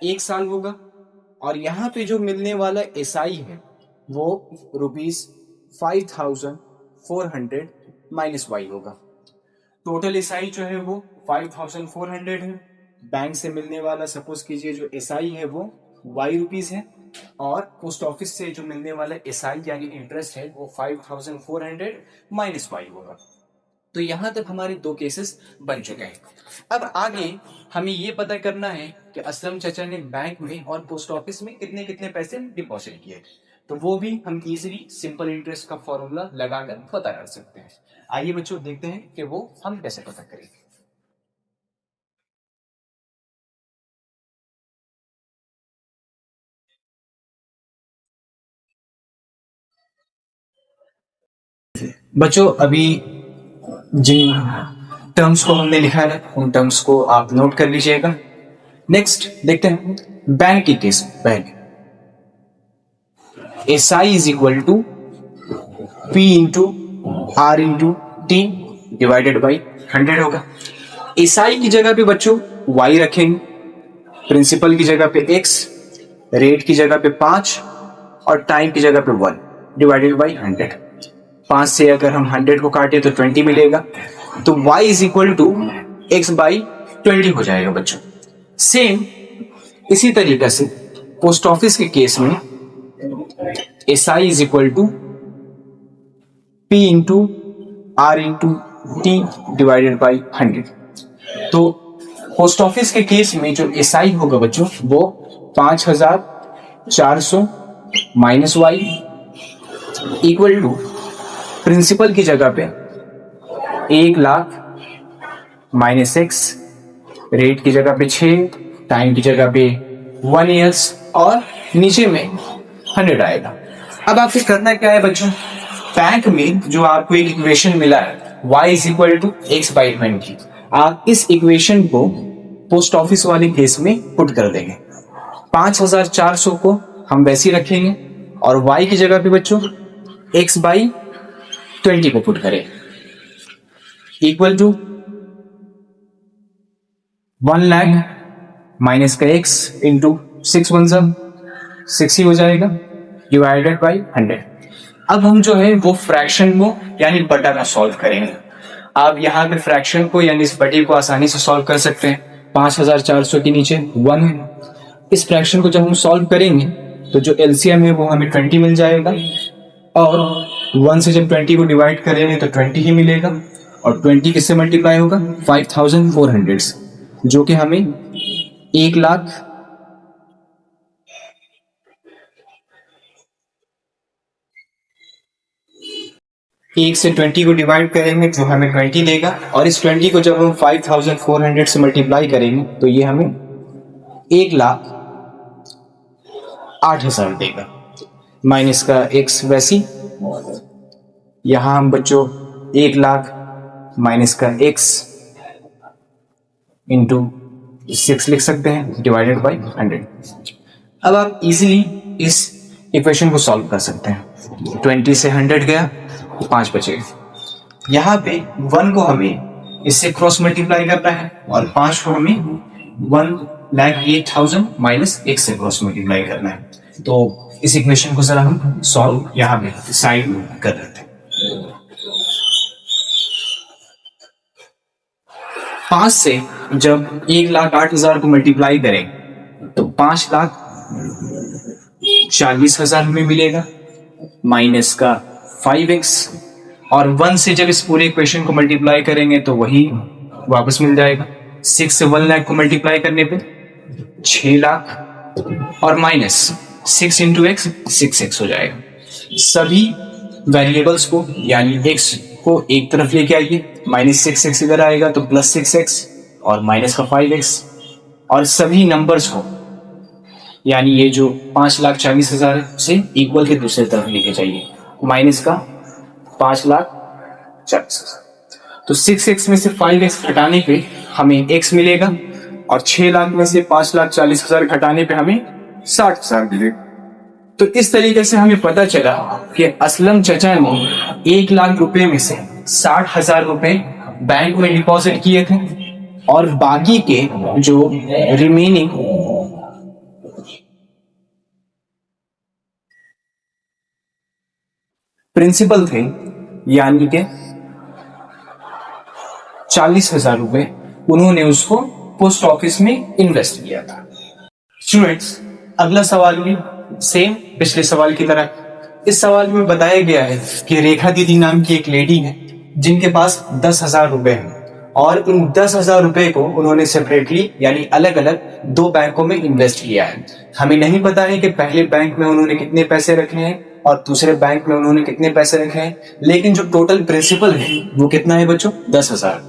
1 साल होगा और यहां पे जो मिलने वाला एसआई है वो ₹5400 माइनस y होगा। टोटल एसआई जो है वो 5400 है। बैंक से मिलने वाला सपोज कीजिए जो एसआई है वो ₹y है और पोस्ट ऑफिस से जो मिलने वाला एसआई यानी इंटरेस्ट है वो 5400 माइनस y होगा। तो यहां तक हमारे 2 केसेस बन चुके हैं। अब आगे हमें ये पता करना है कि असलम चाचा ने बैंक में और पोस्ट ऑफिस में कितने कितने पैसे डिपॉजिट किए, तो वो भी हम इजीली सिंपल इंटरेस्ट का फॉर्मूला लगाकर पता कर सकते हैं। आइए बच्चों देखते हैं कि वो हम कैसे पता करेंगे। बच्चों अभी जिन टर्म्स को हमने लिखा है उन टर्म्स को आप नोट कर लीजिएगा। नेक्स्ट देखते हैं बैंक की केस। पहले S I is equal to P into R into T divided by 100 होगा। एस आई की जगह पे बच्चों वाई रखेंगे, प्रिंसिपल की जगह पे एक्स, रेट की जगह पे 5 और टाइम की जगह पे 1 डिवाइडेड बाई 100। 5 से अगर हम 100 को काटे तो 20 मिलेगा, तो y is equal to x by 20 हो जाएगा बच्चों। सेम इसी तरीके से पोस्ट ऑफिस के केस में S I is equal to P into R into T divided by 100। तो पोस्ट ऑफिस के केस में जो एस आई होगा बच्चों वो 5400 minus y equal to principal की जगह पे 1 लाख माइनस एक्स, रेट की जगह पे 6, टाइम की जगह पे 1 ईयर्स और नीचे में 100 आएगा। अब आपसे करना क्या है बच्चों, बैंक में जो आपको एक इक्वेशन मिला है y is equal to x by 20, आप इस इक्वेशन को पोस्ट ऑफिस वाले केस में पुट कर देंगे। 5400 को हम वैसे ही रखेंगे और y की जगह पे बच्चों x बाई 20 को पुट करें इक्वल टू 1 लाख माइनस का x इंटू 6 1 60 हो जाएगा डिवाइडेड बाई 100। अब हम जो है वो फ्रैक्शन को यानी बटा का सॉल्व करेंगे। आप यहाँ पे फ्रैक्शन को यानी इस बटे को आसानी से सॉल्व कर सकते हैं। 5400 के नीचे 1 है। इस फ्रैक्शन को जब हम सॉल्व करेंगे तो जो एलसीएम है वो हमें 20 मिल जाएगा और 1 से जब 20 को डिवाइड करेंगे तो 20 ही मिलेगा और 20 किससे मल्टीप्लाई होगा 5400 से, जो कि हमें 1 लाख एक से 20 को डिवाइड करेंगे जो हमें 20 देगा और इस 20 को जब हम 5400 से मल्टीप्लाई करेंगे तो ये हमें 1,08,000 देगा। माइनस का एक्स वैसी, यहां हम बच्चों 1 लाख माइनस का एक्स इंटू 6 लिख सकते हैं डिवाइडेड बाई 100। अब आप इजीली इस इक्वेशन को सॉल्व कर सकते हैं। 20 से 100 गया, 5 बचे। यहाँ पे 1 को हमें इससे क्रॉस मल्टीप्लाई करना है और 5 को हमें 1,08,000 माइनस 1 से क्रॉस मल्टीप्लाई करना है। तो इस इक्वेशन को जरा हम सॉल्व यहाँ पे साइड कर लेते हैं। 5 से जब 1,08,000 को मल्टीप्लाई करें तो 5,40,000 हमें मिलेगा, माइनस का 5x, और 1 से जब इस पूरे इक्वेशन को मल्टीप्लाई करेंगे तो वही वापस मिल जाएगा। 6 से 1 लाख को मल्टीप्लाई करने पे 6 लाख, और माइनस 6 इंटू एक्स 6x हो जाएगा। सभी वेरिएबल्स को यानी x को एक तरफ लेके आइए, माइनस 6x इधर आएगा तो प्लस 6x और माइनस का 5x, और सभी नंबर्स को यानी ये जो 5,40,000 से इक्वल के दूसरे तरफ लेके जाइए, माइनस का 5,40,000। तो 6x में से 5x घटाने पे हमें x मिलेगा, और 6 लाख में से 5,40,000 घटाने पे हमें 60,000 मिलेगा। तो इस तरीके से हमें पता चला कि असलम चचा ने 1 लाख रुपए में से 60,000 रुपए बैंक में डिपॉजिट किए थे, और बाकी के जो रिमेनिंग प्रिंसिपल थे यानी के 40,000 रुपए उन्होंने उसको पोस्ट ऑफिस में इन्वेस्ट किया था। स्टूडेंट्स, अगला सवाल भी सेम पिछले सवाल की तरह। इस सवाल में बताया गया है कि रेखा दीदी नाम की एक लेडी है जिनके पास 10,000 रुपए हैं, और इन 10,000 रुपए को उन्होंने सेपरेटली यानी अलग अलग 2 बैंकों में इन्वेस्ट किया है। हमें नहीं पता है कि पहले बैंक में उन्होंने कितने पैसे रखे हैं और दूसरे बैंक में उन्होंने कितने पैसे रखे हैं, लेकिन जो टोटल प्रिंसिपल है वो कितना है बच्चों? 10,000।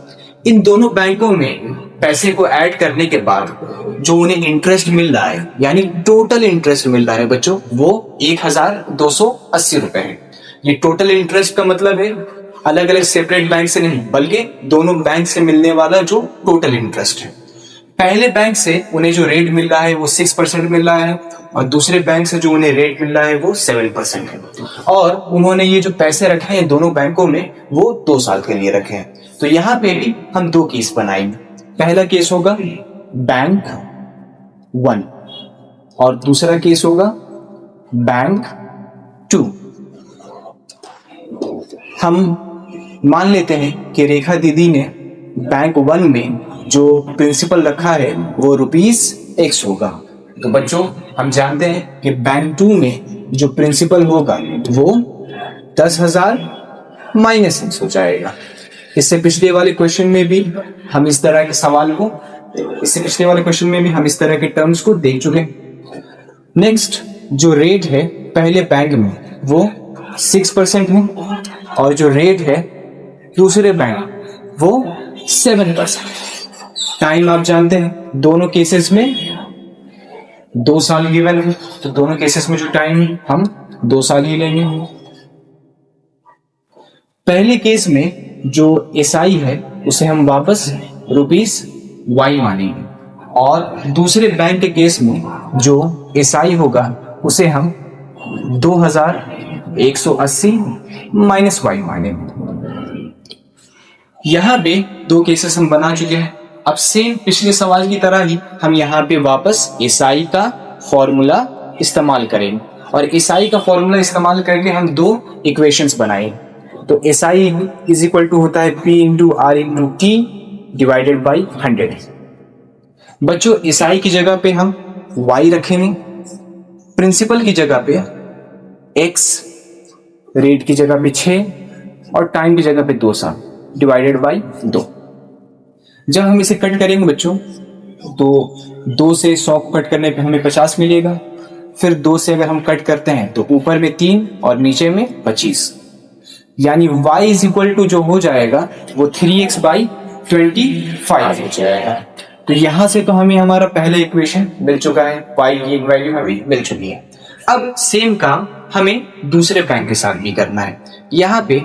इन दोनों बैंकों में पैसे को ऐड करने के बाद जो उन्हें इंटरेस्ट मिल रहा है यानी टोटल इंटरेस्ट मिल रहा है बच्चों, वो 1,280 रुपए है। ये टोटल इंटरेस्ट का मतलब है अलग अलग सेपरेट बैंक से नहीं, बल्कि दोनों बैंक से मिलने वाला जो टोटल इंटरेस्ट है। पहले बैंक से उन्हें जो रेट मिल रहा है वो 6% मिल रहा है, और दूसरे बैंक से जो उन्हें रेट मिल रहा है वो 7% है। और उन्होंने ये जो पैसे रखे हैं दोनों बैंकों में वो 2 साल के लिए रखे हैं। तो यहाँ पे भी हम 2 केस बनाएंगे। पहला केस होगा बैंक 1 और दूसरा केस होगा बैंक 2। हम मान लेते हैं कि रेखा दीदी ने बैंक 1 में जो प्रिंसिपल रखा है वो ₹X होगा। तो बच्चों हम जानते हैं कि बैंक 2 में जो प्रिंसिपल होगा वो 10,000 माइनस X हो जाएगा। इससे पिछले वाले क्वेश्चन में भी हम इस तरह के टर्म्स को देख चुके हैं। नेक्स्ट जो रेट है पहले बैंक में वो 6% है, और जो रेट है दूसरे बैंक वो 7%। टाइम आप जानते हैं दोनों केसेस में 2 साल गिवन है, तो दोनों केसेस में जो टाइम हम 2 साल ही लेंगे। पहले केस में जो SI है उसे हम वापस ₹Y मानेंगे, और दूसरे बैंक के केस में जो SI होगा उसे हम 2,180 माइनस Y मानेंगे। यहाँ पे 2 केसेस हम बना चुके हैं। अब सेम पिछले सवाल की तरह ही हम यहाँ पे वापस SI का फॉर्मूला इस्तेमाल करेंगे, और SI का फॉर्मूला इस्तेमाल करके हम 2 इक्वेशंस बनाएंगे। तो SI इज इक्वल टू होता है P into R into T divided by 100। बच्चों SI की जगह पे हम Y रखेंगे, प्रिंसिपल की जगह पे X, रेट की जगह पे 6 और टाइम की जगह पे 2 साल डिवाइडेड बाई 2। जब हम इसे कट करेंगे बच्चों तो 2 से 100 को कट करने पे हमें 50 मिलेगा। फिर 2 से अगर हम कट करते हैं तो ऊपर में 3 और नीचे में 25, यानी y इज इक्वल टू जो हो जाएगा वो 3x बाई 25 हो जाएगा। तो यहां से तो हमें हमारा पहला इक्वेशन मिल चुका है, y की एक वैल्यू हमें मिल चुकी है। अब सेम काम हमें दूसरे बैंक के साथ भी करना है। यहाँ पे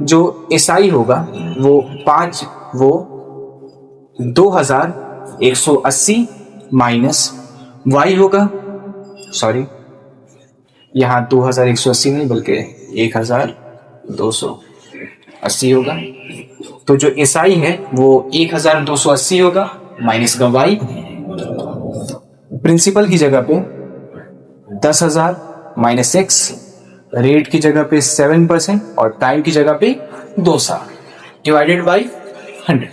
जो SI होगा वो 2,000 180 माइनस y होगा, सॉरी यहाँ 2180 नहीं बल्कि 1280 होगा। तो जो SI है वो 1280 होगा माइनस का y, प्रिंसिपल की जगह पे 10,000 माइनस x, रेट की जगह पे 7% और टाइम की जगह पे 2 साल डिवाइडेड बाई 100।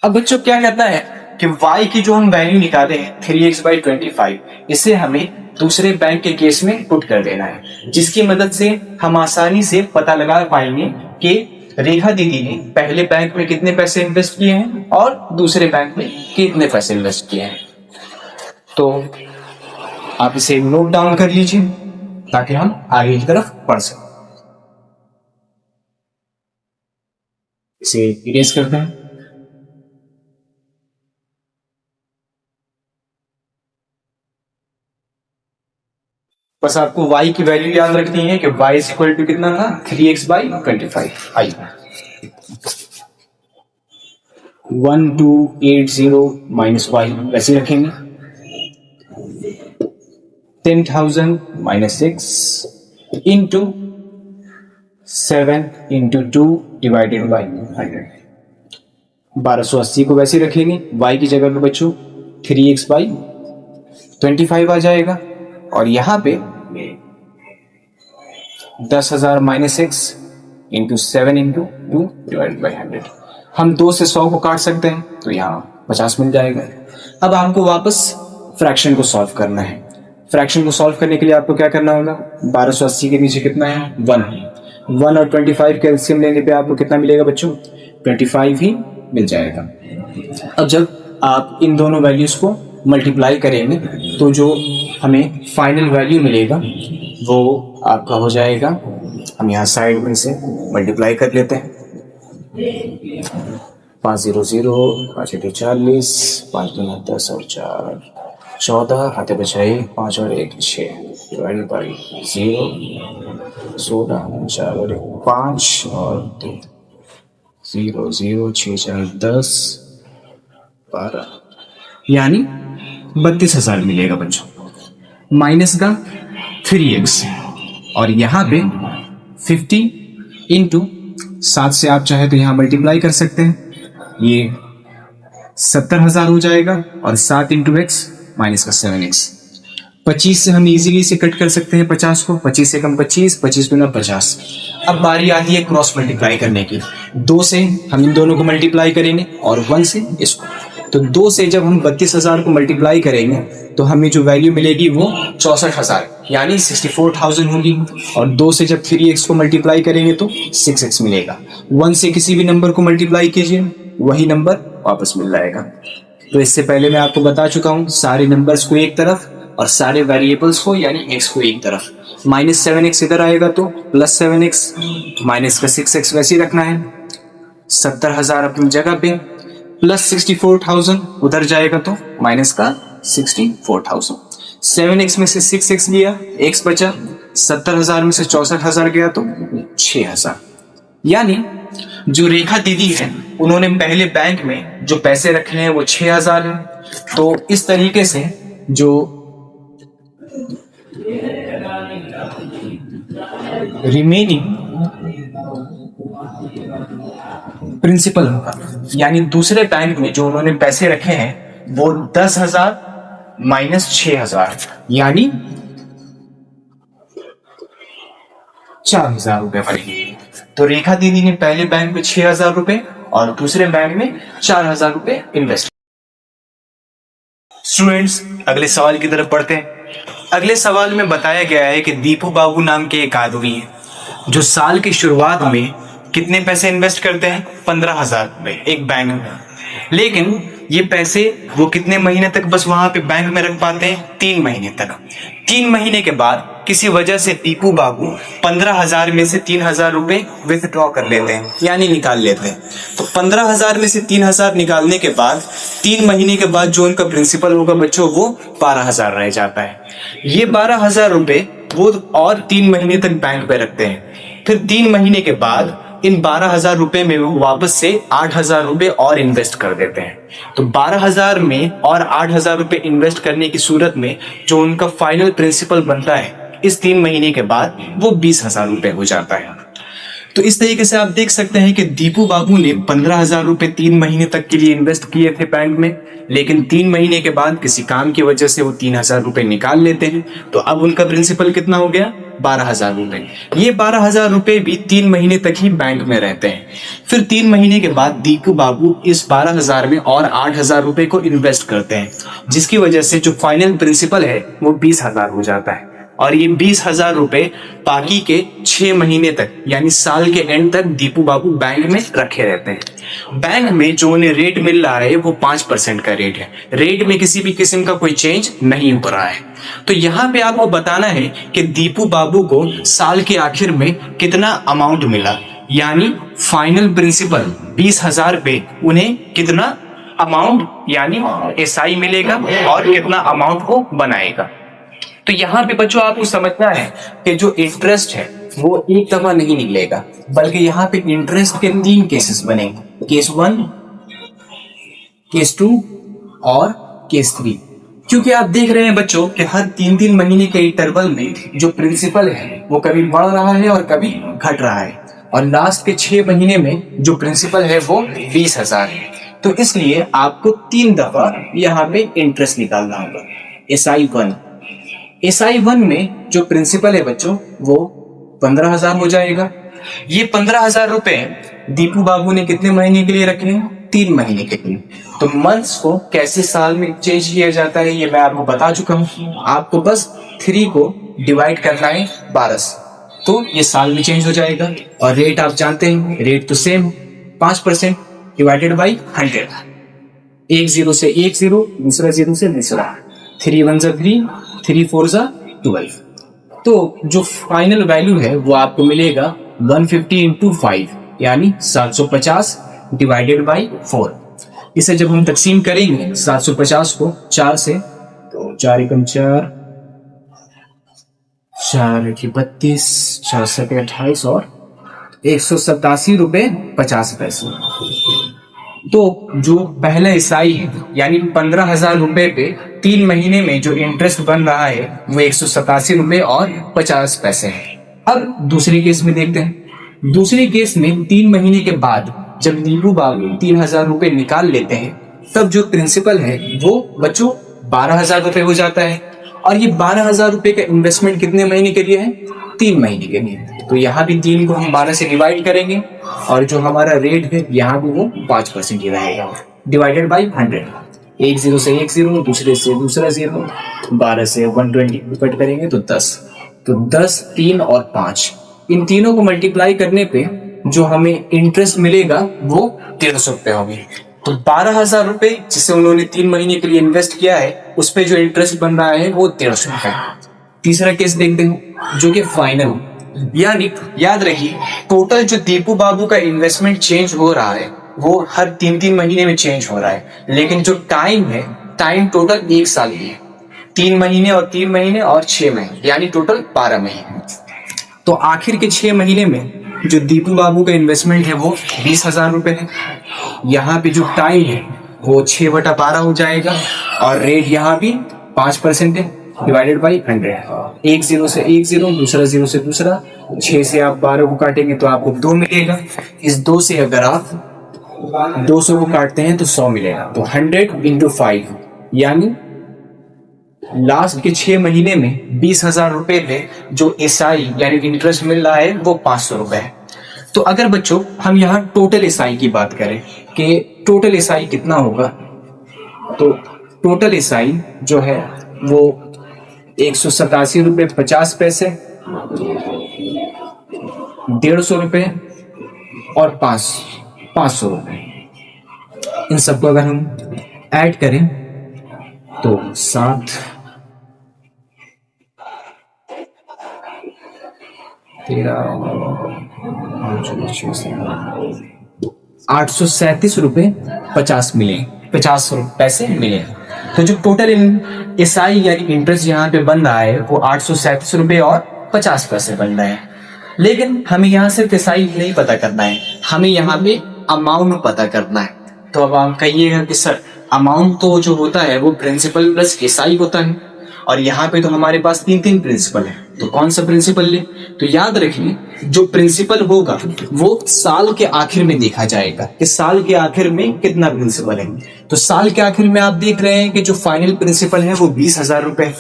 अब बच्चों क्या कहता है कि y की जो हम वैल्यू निकाले हैं 3x/25, इसे हमें दूसरे बैंक के केस में पुट कर देना है, जिसकी मदद से हम आसानी से पता लगा पाएंगे कि रेखा दीदी ने पहले बैंक में कितने पैसे इन्वेस्ट किए हैं और दूसरे बैंक में कितने पैसे इन्वेस्ट किए हैं। तो आप इसे नोट डाउन कर लीजिए ताकि हम आगे की तरफ बढ़ सकें। इसे इरेज करते हैं। बस आपको y की वैल्यू याद रखनी है कि y इज इक्वल टू कितना था 3x/25। आइए 1280 माइनस y वैसे रखेंगे, 10,000 minus 6 into 7 into 2 divided by 100। 1280 को वैसे रखेंगे, y की जगह पे बच्चों 3x/25 आ जाएगा और यहाँ पे 10,000 minus 6 into 7 into 2 divided by 100। हम 2 से 100 को काट सकते हैं तो यहाँ 50 मिल जाएगा। अब आपको वापस फ्रैक्शन को सॉल्व करना है। फ्रैक्शन को सॉल्व करने के लिए आपको क्या करना होगा, 1280 के नीचे कितना है 1 और 25 के एलसीएम लेने पे आपको कितना मिलेगा बच्चों 25 ही मिल जाएगा। अब जब आप इन दोनों वैल्यूज को मल्टीप्लाई करेंगे तो जो हमें फाइनल वैल्यू मिलेगा वो आपका हो जाएगा, हम यहाँ साइड में से मल्टीप्लाई कर लेते हैं, 500 5 40 5 2 10 और 4 14 हाथे बचाए 5 और 1 6 डिवाइडेड बाई 0 16 4 और 1 5 और 2 0 0 6 4 10 12 यानी 32,000 मिलेगा बच्चों। माइनस का 3x और यहाँ पे 50 इंटू 7 से आप चाहे तो यहाँ मल्टीप्लाई कर सकते हैं, ये 70,000 हो जाएगा और 7 इंटू एक्स माइनस का 7x। 25 से हम इजीली से कट कर सकते हैं 50 को, 25 से कम 25, 25 गुना 50। अब बारी आती है क्रॉस मल्टीप्लाई करने की। 2 से हम इन दोनों को मल्टीप्लाई करेंगे और 1 से इसको। तो 2 से जब हम 32,000 को मल्टीप्लाई करेंगे तो हमें जो वैल्यू मिलेगी वो 64,000 यानी 64,000 होगी। और 2 से जब 3x को मल्टीप्लाई करेंगे तो 6x मिलेगा। 1 से किसी भी नंबर को मल्टीप्लाई कीजिए, वही नंबर वापस मिल जाएगा। तो इससे पहले मैं आपको बता चुका हूँ, सारे नंबर्स को एक तरफ और सारे वेरिएबल्स को यानी x को एक तरफ। -7x इधर आएगा तो +7x, माइनस का 6x वैसे ही रखना है, 70,000 अपनी जगह पे, +64,000 उधर जाएगा तो माइनस का 64,000। 7x में से 6x लिया, x बचा, 70,000 में से 64,000 गया तो 6,000। यानी जो रेखा दीदी है उन्होंने पहले बैंक में जो पैसे रखे हैं वो 6,000 है। तो इस तरीके से जो रिमेनिंग प्रिंसिपल होगा यानी दूसरे बैंक में जो उन्होंने पैसे रखे हैं वो 10,000 माइनस 6,000 यानी 4,000 रुपए पड़ेंगे। तो रेखा दीदी ने पहले बैंक में 6,000 रुपए और दूसरे बैंक में 4,000 रुपए इन्वेस्ट। स्टूडेंट्स अगले सवाल की तरफ बढ़ते हैं। अगले सवाल में बताया गया है कि दीपू बाबू नाम के एक आदमी है जो साल की शुरुआत में कितने पैसे इन्वेस्ट करते हैं 15,000 रुपए एक बैंक में, लेकिन ये पैसे वो कितने महीने तक बस वहां पे बैंक में रख पाते हैं 3 महीने तक। 3 महीने के बाद किसी वजह से दीपू बाबू 15,000 में से 3,000 रुपए विथड्रॉ कर लेते हैं यानी निकाल लेते हैं। तो 15,000 में से 3,000 निकालने के बाद 3 महीने के बाद जो उनका प्रिंसिपल होगा बच्चों वो 12,000 रह जाता है। ये 12,000 रुपए वो और 3 महीने तक बैंक पे रखते हैं। फिर 3 महीने के बाद इन 12,000 रुपए में वो वापस से 8,000 रुपए और इन्वेस्ट कर देते हैं। तो 12,000 में और 8,000 रुपए इन्वेस्ट करने की सूरत में जो उनका फाइनल प्रिंसिपल बनता है इस 3 महीने के बाद वो 20,000 रुपए हो जाता है। तो इस तरीके से आप देख सकते हैं कि दीपू बाबू ने 15,000 रुपए 3 महीने तक के लिए इन्वेस्ट किए थे बैंक में, लेकिन 3 महीने के बाद किसी काम की वजह से वो 3,000 रुपए निकाल लेते हैं। तो अब उनका प्रिंसिपल कितना हो गया? 12,000 रुपए। ये 12,000 रुपए भी 3 महीने तक ही बैंक में रहते हैं। फिर 3 महीने के बाद दीपू बाबू इस 12,000 में और 8,000 रुपए को इन्वेस्ट करते हैं, जिसकी वजह से जो फाइनल प्रिंसिपल है वो 20,000 हो जाता है। और ये 20,000 रुपए बाकी के 6 महीने तक यानी साल के एंड तक दीपू बाबू बैंक में रखे रहते हैं। बैंक में जो उन्हें रेट मिल रहा है वो 5% का रेट है। रेट में किसी भी किस्म का कोई चेंज नहीं हो रहा है। तो यहाँ पे आपको बताना है कि दीपू बाबू को साल के आखिर में कितना अमाउंट मिला, यानी फाइनल प्रिंसिपल 20,000 पे उन्हें कितना अमाउंट यानी एसआई मिलेगा और कितना अमाउंट वो बनाएगा। तो यहाँ पे बच्चों आपको समझना है कि जो इंटरेस्ट है वो एक दफा नहीं निकलेगा, बल्कि यहाँ पे इंटरेस्ट के 3 केसेस बनेंगे, केस 1, केस 2 और केस 3। क्योंकि आप देख रहे हैं बच्चों कि हर 3-3 महीने के इंटरवल में जो प्रिंसिपल है वो कभी बढ़ रहा है और कभी घट रहा है, और लास्ट के 6 महीने में जो प्रिंसिपल है वो 20,000 है। तो इसलिए आपको 3 दफा यहाँ पे इंटरेस्ट निकालना होगा। SI1 में जो प्रिंसिपल है बच्चों वो 15,000 हो जाएगा। ये 15,000 रुपए दीपू बाबू ने कितने महीने के लिए रखे हैं? 3 महीने के लिए। तो मंथ्स को कैसे साल में चेंज किया जाता है ये मैं आपको बता चुका हूँ। आपको बस 3 को डिवाइड करना है 12 से, तो ये साल में चेंज हो जाएगा। और रेट आप जानते हैं, रेट तो सेम 5% डिवाइडेड बाई 100। एक 0 से एक 0, दूसरा 0 से दूसरा, 3 1 जा 3, 3 4 जा 12। तो जो फाइनल वैल्यू है वो आपको मिलेगा 150 इंटू 5 यानी 750 डिवाइडेड बाई 4। इसे जब हम तकसीम करेंगे 750 को 4 से, तो 4 एकम 4, 4 एकी 32, 4 सके 28 और 187 रुपए 50 पैसे। तो जो पहला एसआई है यानी 15,000 रुपए पे 3 महीने में जो इंटरेस्ट बन रहा है वो 187 रुपए और 50 पैसे है। अब दूसरी केस में देखते हैं। दूसरी केस में 3 महीने के बाद जब दीपू बाबू 3,000 रुपए निकाल लेते हैं तब जो प्रिंसिपल है वो बच्चों 12,000 रुपए हो जाता है। और ये 12,000 रुपए का इन्वेस्टमेंट कितने महीने के लिए है? 3 महीने के लिए। तो यहाँ भी 3 को हम 12 से डिवाइड करेंगे और जो हमारा रेट है यहाँ भी वो 5% ही रहेगा डिवाइडेड बाई 100। एक 0 से एक 0, दूसरे से दूसरा 0, 12 से 120 कट करेंगे तो 10। तो 10, 3 और 5 इन तीनों को मल्टीप्लाई करने पे जो हमें इंटरेस्ट मिलेगा वो 1,300 रुपए होंगे। तो 12,000 रुपए जिसे उन्होंने 3 महीने के लिए इन्वेस्ट किया है उस पे जो इंटरेस्ट बन रहा है वो 1,300 रुपए। तीसरा केस देखते हैं जो कि फाइनल, यानी याद रखिए टोटल जो दीपू बाबू का इन्वेस्टमेंट चेंज हो रहा है वो हर 3-3 महीने में चेंज हो रहा है, लेकिन जो टाइम है टाइम टोटल 1 साल की है। 3 महीने और 3 महीने और 6 महीने यानी टोटल 12 महीने। तो आखिर के 6 महीने में जो दीपू बाबू का इन्वेस्टमेंट है वो 20,000 रुपए है। यहाँ पे जो टाइम है वो 6/12 हो जाएगा और रेट यहाँ भी 5% है डिवाइडेड बाई 100। एक 0 से एक 0, दूसरा 0 से दूसरा, 6 से आप 12 को काटेंगे तो आपको 2 मिलेगा। इस 2 से अगर आप 200 को काटते हैं तो 100 मिलेगा। तो 100 इंटू 5 यानी लास्ट के 6 महीने में 20,000 रुपए पे जो एसआई यानी इंटरेस्ट मिल रहा है वो 500 रुपए है। तो अगर बच्चों हम यहाँ टोटल एसआई की बात करें कि टोटल एसआई कितना होगा, तो टोटल एसआई जो है वो 187 रुपए 50 पैसे, 150 रुपए और 500 रुपए। इन सबको अगर हम ऐड करें तो 7 837 रुपए 50 मिले, 50 पैसे मिले। तो जो टोटल एसआई यानी इंटरेस्ट यहाँ पे बन रहा है वो 837 रुपए और 50 पैसे बन रहे हैं। लेकिन हमें यहाँ सिर्फ एसआई नहीं पता करना है, हमें यहाँ पे अमाउंट पता करना है। तो अब आप कहिएगा कि सर अमाउंट तो जो होता है वो प्रिंसिपल प्लस एसआई होता है, और यहाँ पे तो हमारे पास तीन तीन प्रिंसिपल है, तो कौन सा प्रिंसिपल ले? तो याद रखिए जो प्रिंसिपल होगा वो साल के आखिर में देखा जाएगा कि साल के आखिर में कितना प्रिंसिपल है। तो साल के आखिर में आप देख रहे हैं कि जो फाइनल प्रिंसिपल है वो 20,000 रुपए।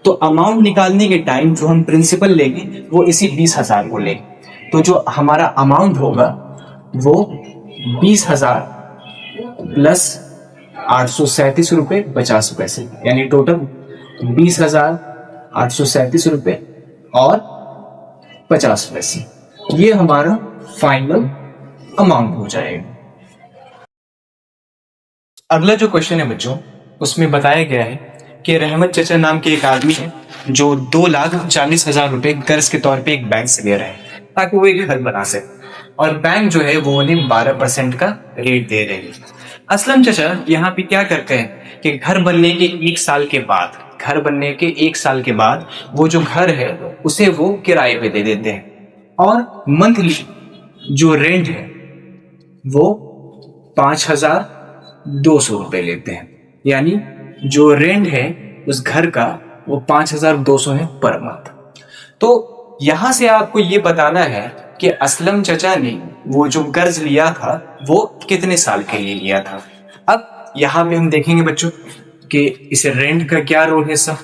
तो अमाउंट निकालने के टाइम जो हम प्रिंसिपल लेंगे वो इसी 20,000 को लेंगे। तो जो हमारा अमाउंट होगा वो 20,000 प्लस 837 रुपए 50 पैसे, यानी टोटल 20,837 रुपए और 50 पैसे, ये हमारा फाइनल अमाउंट हो जाएगा। अगला जो क्वेश्चन है बच्चों, उसमें बताया गया है कि रहमत चचा नाम के एक आदमी है जो 2,40,000 रुपए कर्ज के तौर पे एक बैंक से ले रहे हैं ताकि वो एक घर बना सके, और बैंक जो है वो उन्हें 12% का रेट दे रहे हैं। असलम चचा यहाँ पे क्या करते हैं कि घर बनने के एक साल के बाद वो जो घर है उसे वो किराए पे दे देते हैं, और मंथली जो रेंट है वो 5,200 रुपए लेते हैं। यानी जो रेंट है उस घर का वो 5,200 है पर मंथ। तो यहां से आपको ये बताना है कि असलम चचा ने वो जो कर्ज लिया था वो कितने साल के लिए लिया था। अब यहाँ पे हम देखेंगे बच्चों कि इस रेंट का क्या रोल है सब।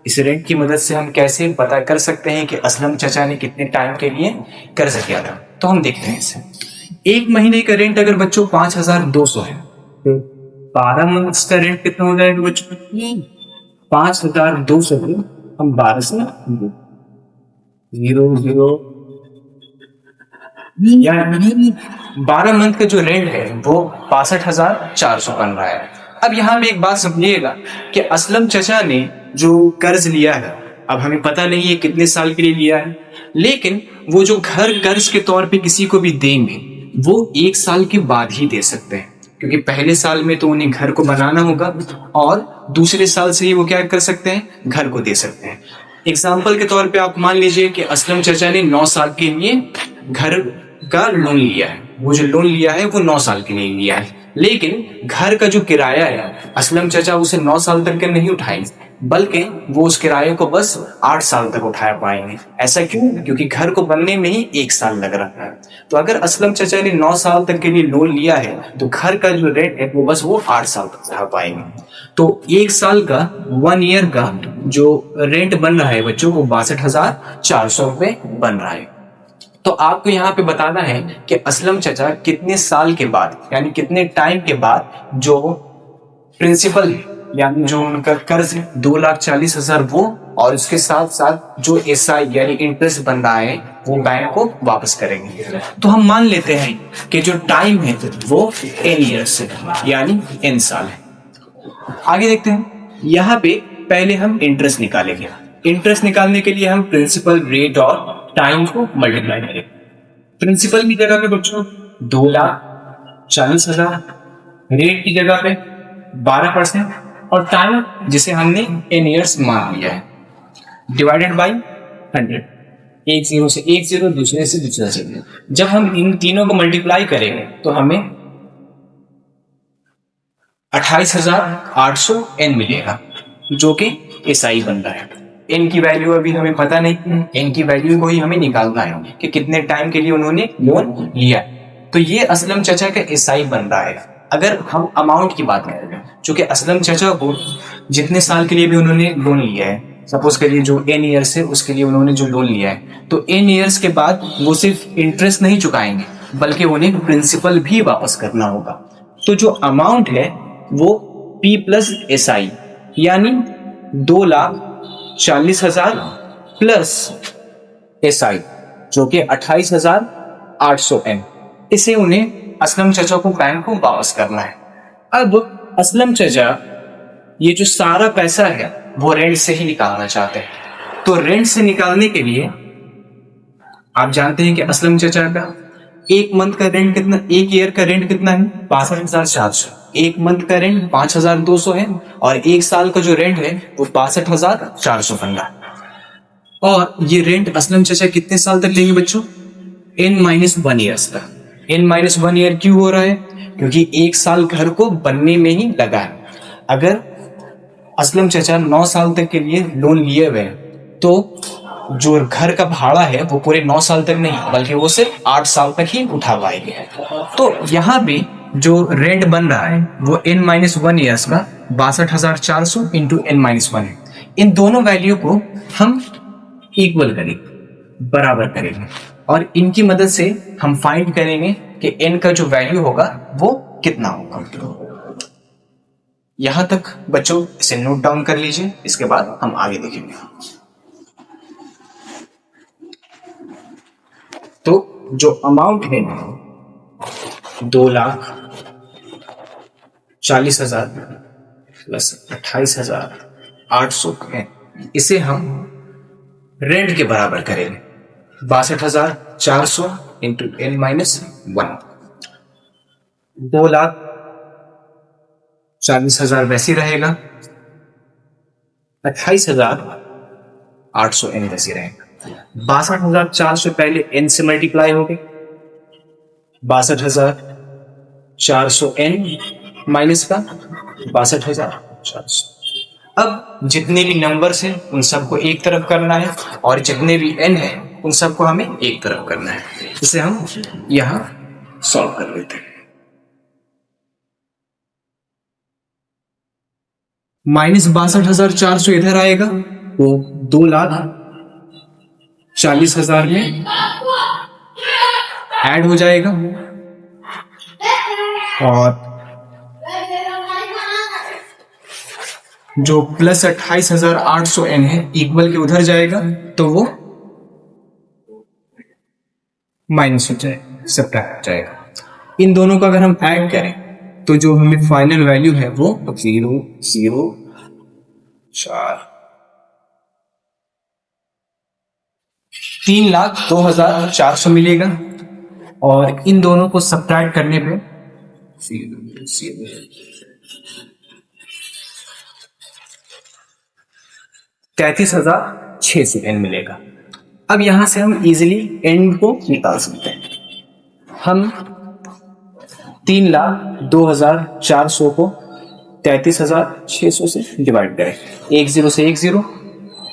इस रेंट की मदद से हम कैसे पता कर सकते हैं कि असलम चचा ने कितने टाइम के लिए कर्ज किया था। तो हम देखते हैं इसे। एक महीने का रेंट अगर बच्चों 5,200 है तो 12 मंथ्स का रेंट कितना हो जाएगा बच्चों? 5,200 को हम 12 से 12 मंथ का जो रेंट है वो 62,400 बन रहा है। अब यहाँ पे एक बात समझिएगा कि असलम चचा ने जो कर्ज लिया है, अब हमें पता नहीं है कितने साल के लिए लिया है, लेकिन वो जो घर कर्ज के तौर पे किसी को भी देंगे वो 1 साल के बाद ही दे सकते हैं, क्योंकि पहले साल में तो उन्हें घर को बनाना होगा और दूसरे साल से ही वो क्या कर सकते हैं, घर को दे सकते हैं। एग्जाम्पल के तौर पे आप मान लीजिए कि असलम चचा ने 9 साल के लिए घर का लोन लिया है। वो जो लोन लिया है वो 9 साल के लिए लिया है, लेकिन घर का जो किराया है असलम चचा उसे 9 साल तक के नहीं उठाएंगे, बल्कि वो उस किराए को बस 8 साल तक उठा पाएंगे। ऐसा क्यों? क्योंकि घर को बनने में ही 1 साल लग रहा है। तो अगर असलम चचा ने 9 साल तक के लिए लोन लिया है तो घर का जो रेंट है वो बस वो 8 साल तक उठा पाएंगे। तो 1 साल का 1 ईयर का जो रेंट बन रहा है बच्चों वो 62,400 रुपए बन रहा है। तो आपको यहाँ पे बताना है कि असलम चचा कितने साल के बाद यानी कितने टाइम के बाद जो प्रिंसिपल है यानी जो उनका कर्ज है 2,40,000 वो, और उसके साथ साथ जो एसआई यानी इंटरेस्ट बन रहा है वो बैंक को वापस करेंगे। तो हम मान लेते हैं कि जो टाइम है वो n ईयर्स है यानी n साल है। आगे देखते हैं। यहाँ पे पहले हम इंटरेस्ट निकालेंगे। इंटरेस्ट निकालने के लिए हम प्रिंसिपल रेट और टाइम को मल्टीप्लाई करेंगे। प्रिंसिपल की जगह पे बच्चों 2,40,000, रेट की जगह पे 12% और टाइम जिसे हमने n ईयर्स मान लिया है डिवाइडेड बाई 100। एक जीरो से एक जीरो, दूसरे से दूसरा जीरो। जब हम इन तीनों को मल्टीप्लाई करेंगे तो हमें 28,800 n मिलेगा, जो कि एसआई बन रहा है। एन की वैल्यू अभी हमें पता नहीं, एन की वैल्यू को ही हमें निकालना है कि कितने टाइम के लिए उन्होंने लोन लिया। तो ये असलम चचा का एसआई बन रहा है। अगर हम अमाउंट की बात करें, चूंकि असलम चचा को जितने साल के लिए भी उन्होंने लोन लिया है, सपोज करिए जो n ईयर्स है उसके लिए उन्होंने जो लोन लिया है, तो n ईयर्स के बाद वो सिर्फ इंटरेस्ट नहीं चुकाएंगे बल्कि उन्हें प्रिंसिपल भी वापस करना होगा। तो जो अमाउंट है वो P प्लस एसआई यानी 2,40,000 प्लस एसआई जो कि 28,800 n, इसे उन्हें असलम चचा को बैंक को वापस करना है। अब असलम चचा ये जो सारा पैसा है वो रेंट से ही निकालना चाहते हैं। तो रेंट से निकालने के लिए आप जानते हैं कि असलम चचा का एक मंथ का रेंट कितना, एक ईयर का रेंट कितना है 62,400। एक मंथ का रेंट 5,200 है और एक साल का जो रेंट है वो 62,400 बन रहा है। और ये रेंट असलम चाचा कितने साल तक लेंगे बच्चों? n-1 ईयर्स तक। n-1 ईयर क्यों हो रहा है? क्योंकि 1 साल घर को बनने में ही लगा है। अगर असलम चाचा 9 साल तक के लिए लोन लिए हुए हैं तो जो घर का भाड़ा है वो पूरे 9 साल तक नहीं बल्कि वो सिर्फ 8 साल तक ही उठा पाएंगे। तो यहाँ पे जो रेंट बन रहा है वो n-1 ईयर्स का 62,400 इंटू n-1 है। इन दोनों वैल्यू को हम इक्वल करेंगे, बराबर करेंगे, और इनकी मदद से हम फाइंड करेंगे कि n का जो वैल्यू होगा वो कितना होगा। यहां तक बच्चों इसे नोट डाउन कर लीजिए, इसके बाद हम आगे देखेंगे। तो जो अमाउंट है 2,40,000 प्लस 28,800 है, इसे हम रेंट के बराबर करेंगे। 62,400 इंटू n-1, 2,40,000 वैसे रहेगा, 28,800 n वैसे रहेगा। 62,400 पहले n से मल्टीप्लाई हो गए, 62,400 n माइनस का 62,400। अब जितने भी नंबर्स हैं उन सबको एक तरफ करना है और जितने भी n है उन सबको हमें एक तरफ करना है। इसे हम यहां सॉल्व कर लेते हैं। माइनस 62,400 इधर आएगा, वो 2,40,000 में ऐड हो जाएगा और जो प्लस 28,800 n है इक्वल के उधर जाएगा तो वो माइनस हो जाएगा, सब्ट्रैक्ट हो जाएगा। इन दोनों का अगर हम ऐड करें तो जो हमें फाइनल वैल्यू है वो 3,02,400 मिलेगा और इन दोनों को सब्ट्रैक्ट करने पे 33,600 n मिलेगा। अब यहां से हम इजीली एंड को निकाल सकते हैं। हम 3,02,400 को 33,600 से डिवाइड करें, एक जीरो से एक जीरो,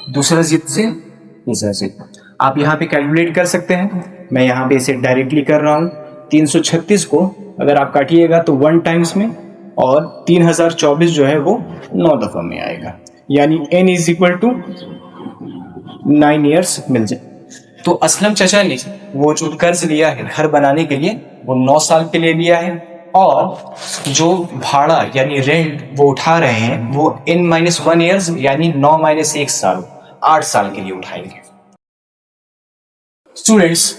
दूसरा जीरो से दूसरा जीरो। आप यहाँ पे कैलकुलेट कर सकते हैं, मैं यहाँ पे इसे डायरेक्टली कर रहा हूँ। 336 को अगर आप काटिएगा तो 1 टाइम्स में और 3024 जो है वो 9 दफा में आएगा, यानी n is equal to 9 years मिल जाए। तो असलम चाचा ने वो जो कर्ज लिया है घर बनाने के लिए वो 9 साल के लिए लिया है और जो भाड़ा यानी रेंट वो उठा रहे हैं वो n-1 ईयर्स यानी 9 माइनस 1 साल 8 साल के लिए उठाएंगे। स्टूडेंट्स,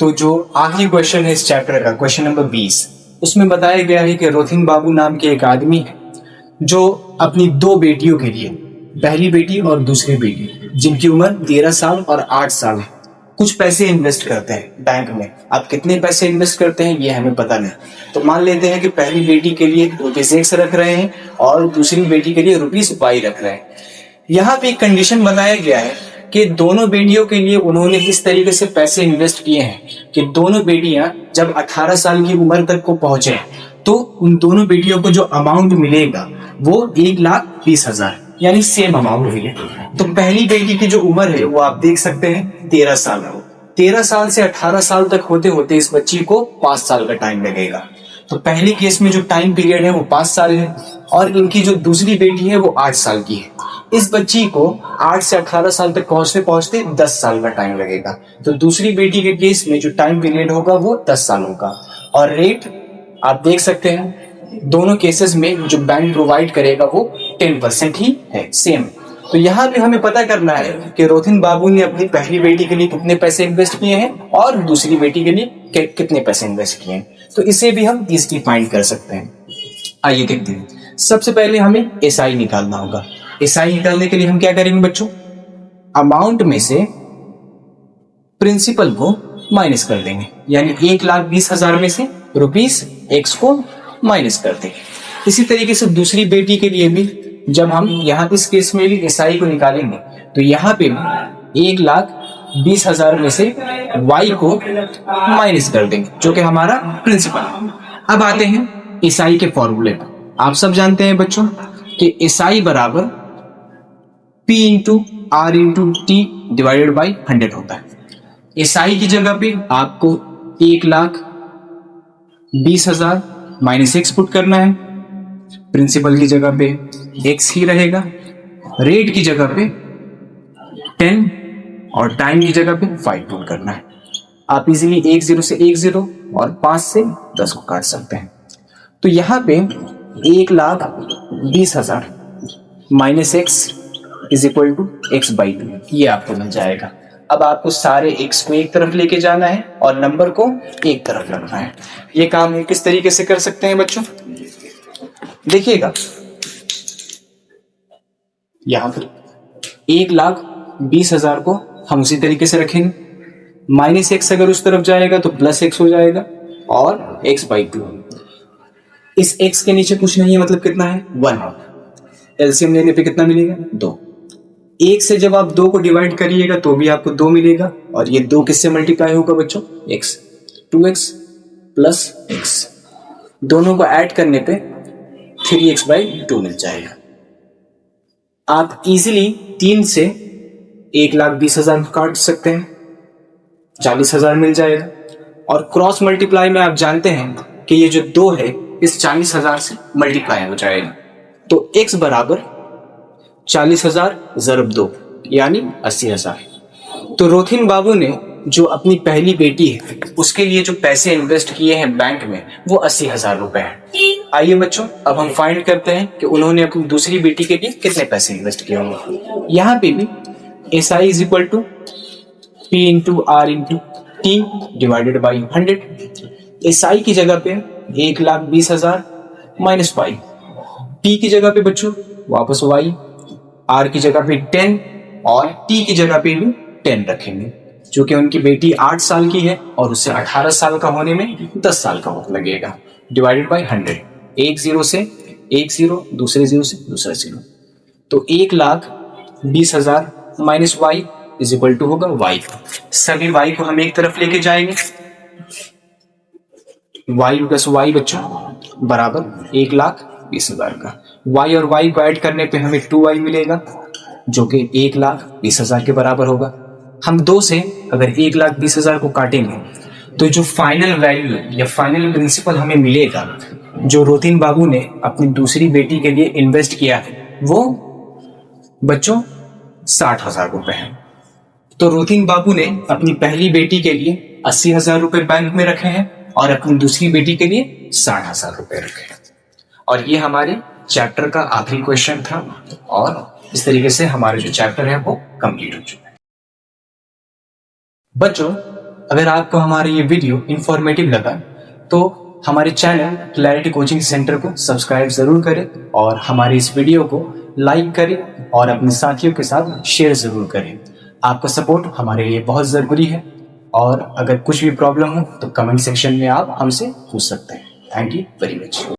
तो जो आखिरी क्वेश्चन है इस चैप्टर का, क्वेश्चन नंबर 20, उसमें बताया गया है कि रोथिन बाबू नाम के एक आदमी है जो अपनी 2 बेटियों के लिए, पहली बेटी और दूसरी बेटी जिनकी उम्र 13 साल और 8 साल है, कुछ पैसे इन्वेस्ट करते हैं बैंक में। अब कितने पैसे इन्वेस्ट करते हैं ये हमें पता नहीं, तो मान लेते हैं कि पहली बेटी के लिए ₹1 रख रहे हैं और दूसरी बेटी के लिए ₹5 रख रहे हैं। यहाँ पे एक कंडीशन बनाया गया है कि दोनों बेटियों के लिए उन्होंने इस तरीके से पैसे इन्वेस्ट किए हैं कि दोनों बेटियां जब 18 साल की उम्र तक को पहुंचे तो उन दोनों बेटियों को जो अमाउंट मिलेगा वो 1,20,000 यानी सेम अमाउंट मिलेगा। तो पहली बेटी की जो उम्र है वो आप देख सकते हैं 13 साल है। 13 साल से 18 साल तक होते होते इस बच्ची को 5 साल का टाइम लगेगा। तो पहली केस में जो टाइम पीरियड है वो 5 साल है और इनकी जो दूसरी बेटी है वो 8 साल की है। इस बच्ची को 8 से 18 साल तक पहुंचते पहुंचते 10 साल का टाइम लगेगा। तो दूसरी बेटी के केस में जो टाइम पीरियड होगा वो 10 साल होगा और रेट आप देख सकते हैं दोनों केसेस में जो बैंक प्रोवाइड करेगा वो 10% ही है, सेम। तो यहाँ पे हमें पता करना है कि रोथिन बाबू ने अपनी पहली बेटी के लिए कितने पैसे इन्वेस्ट किए हैं और दूसरी बेटी के लिए कितने पैसे इन्वेस्ट किए हैं। तो इसे भी हम इजीली फाइंड कर सकते हैं। आइए देखते हैं। सबसे पहले हमें एसआई निकालना होगा। एसआई निकालने के लिए हम क्या करेंगे बच्चों, अमाउंट में से प्रिंसिपल को माइनस कर देंगे, यानी 1,20,000 में से ₹X को माइनस कर देंगे। इसी तरीके से दूसरी बेटी के लिए भी जब हम यहाँ इस केस में भी एसआई को निकालेंगे तो यहाँ पे 1,20,000 में से y को माइनस कर देंगे, जो कि हमारा प्रिंसिपल है। अब आते हैं एसआई के फॉर्मूले पर। आप सब जानते हैं बच्चों कि एसआई बराबर P into R into T divided by 100 होता है। एसआई की जगह पे आपको 1,20,000 माइनस x पुट करना है, प्रिंसिपल की जगह पे x ही रहेगा, रेट की जगह पे 10 और टाइम की जगह पे 5 पुट करना है। आप इजीली 10 से 10 और 5 से 10 को काट सकते हैं। तो यहाँ पे 1,20,000 minus x is equal to x by 2, ये आपको मिल जाएगा। अब आपको सारे x को एक तरफ लेके जाना है और नंबर को एक तरफ रखना है। ये काम हम किस तरीके से कर सकते हैं बच्चों, देखिएगा। यहां पर 1,20,000 को हम उसी तरीके से रखेंगे, माइनस x अगर उस तरफ जाएगा तो प्लस x हो जाएगा और x बाई 2। इस x के नीचे कुछ नहीं है, मतलब कितना है 1। एलसीएम लेने पे कितना मिलेगा 2। 1 से जब आप 2 को डिवाइड करिएगा तो भी आपको 2 मिलेगा, और ये 2 किससे मल्टीप्लाई होगा बच्चों, x, 2x प्लस x, दोनों को ऐड करने पे 3x बाई 2 मिल जाएगा। आप इजीली 3 से 1,20,000 काट सकते हैं, 40,000 मिल जाएगा। और क्रॉस मल्टीप्लाई में आप जानते हैं कि ये जो 2 है इस 40,000 से मल्टीप्लाई हो जाएगा, तो x बराबर 40,000 ज़रब 2 यानी 80,000। तो रोथिन बाबू ने जो अपनी पहली बेटी है उसके लिए जो पैसे इन्वेस्ट किए हैं बैंक में वो 80,000 रुपए है। आइए बच्चों अब हम फाइंड करते हैं कि उन्होंने अपनी दूसरी बेटी के लिए कितने पैसे इन्वेस्ट किए होंगे। यहाँ पे भी S I is equal to P into R into T divided by 100। S I की जगह पे 1,20,000 माइनस वाई, टी की जगह पे बच्चों वापस वाई, आर की जगह पे 10 और टी की जगह पे भी 10 रखेंगे, जो कि उनकी बेटी 8 साल की है और उसे 18 साल का होने में 10 साल का वक्त लगेगा, डिवाइडेड बाई 100। एक जीरो से एक जीरो, दूसरे जीरो से दूसरा जीरो, तो 1,20,000 minus y is equal to होगा वाई। सभी वाई को हम एक तरफ लेके जाएंगे, वाई प्लस वाई बच्चों बराबर 1,20,000 का। वाई और वाई को ऐड करने पे हमें 2y मिलेगा, जो कि 1,20,000 के बराबर होगा। हम 2 से अगर 1,20,000 को काटेंगे तो जो फाइनल वैल्यू या फाइनल प्रिंसिपल हमें मिलेगा जो रोथिन बाबू ने अपनी दूसरी बेटी के लिए इन्वेस्ट किया है वो बच्चों 60,000 रुपए है। तो रोथिन बाबू ने अपनी पहली बेटी के लिए 80,000 रुपए बैंक में रखे हैं और अपनी दूसरी बेटी के लिए 60,000 रुपए रखे हैं। और ये हमारे चैप्टर का आखिरी क्वेश्चन था और इस तरीके से हमारे जो चैप्टर है वो कंप्लीट हो चुका है। बच्चों अगर आपको हमारा ये वीडियो इंफॉर्मेटिव लगा तो हमारे चैनल क्लैरिटी कोचिंग सेंटर को सब्सक्राइब जरूर करें और हमारे इस वीडियो को लाइक करें और अपने साथियों के साथ शेयर जरूर करें। आपका सपोर्ट हमारे लिए बहुत जरूरी है और अगर कुछ भी प्रॉब्लम हो तो कमेंट सेक्शन में आप हमसे पूछ सकते हैं। Thank you very much.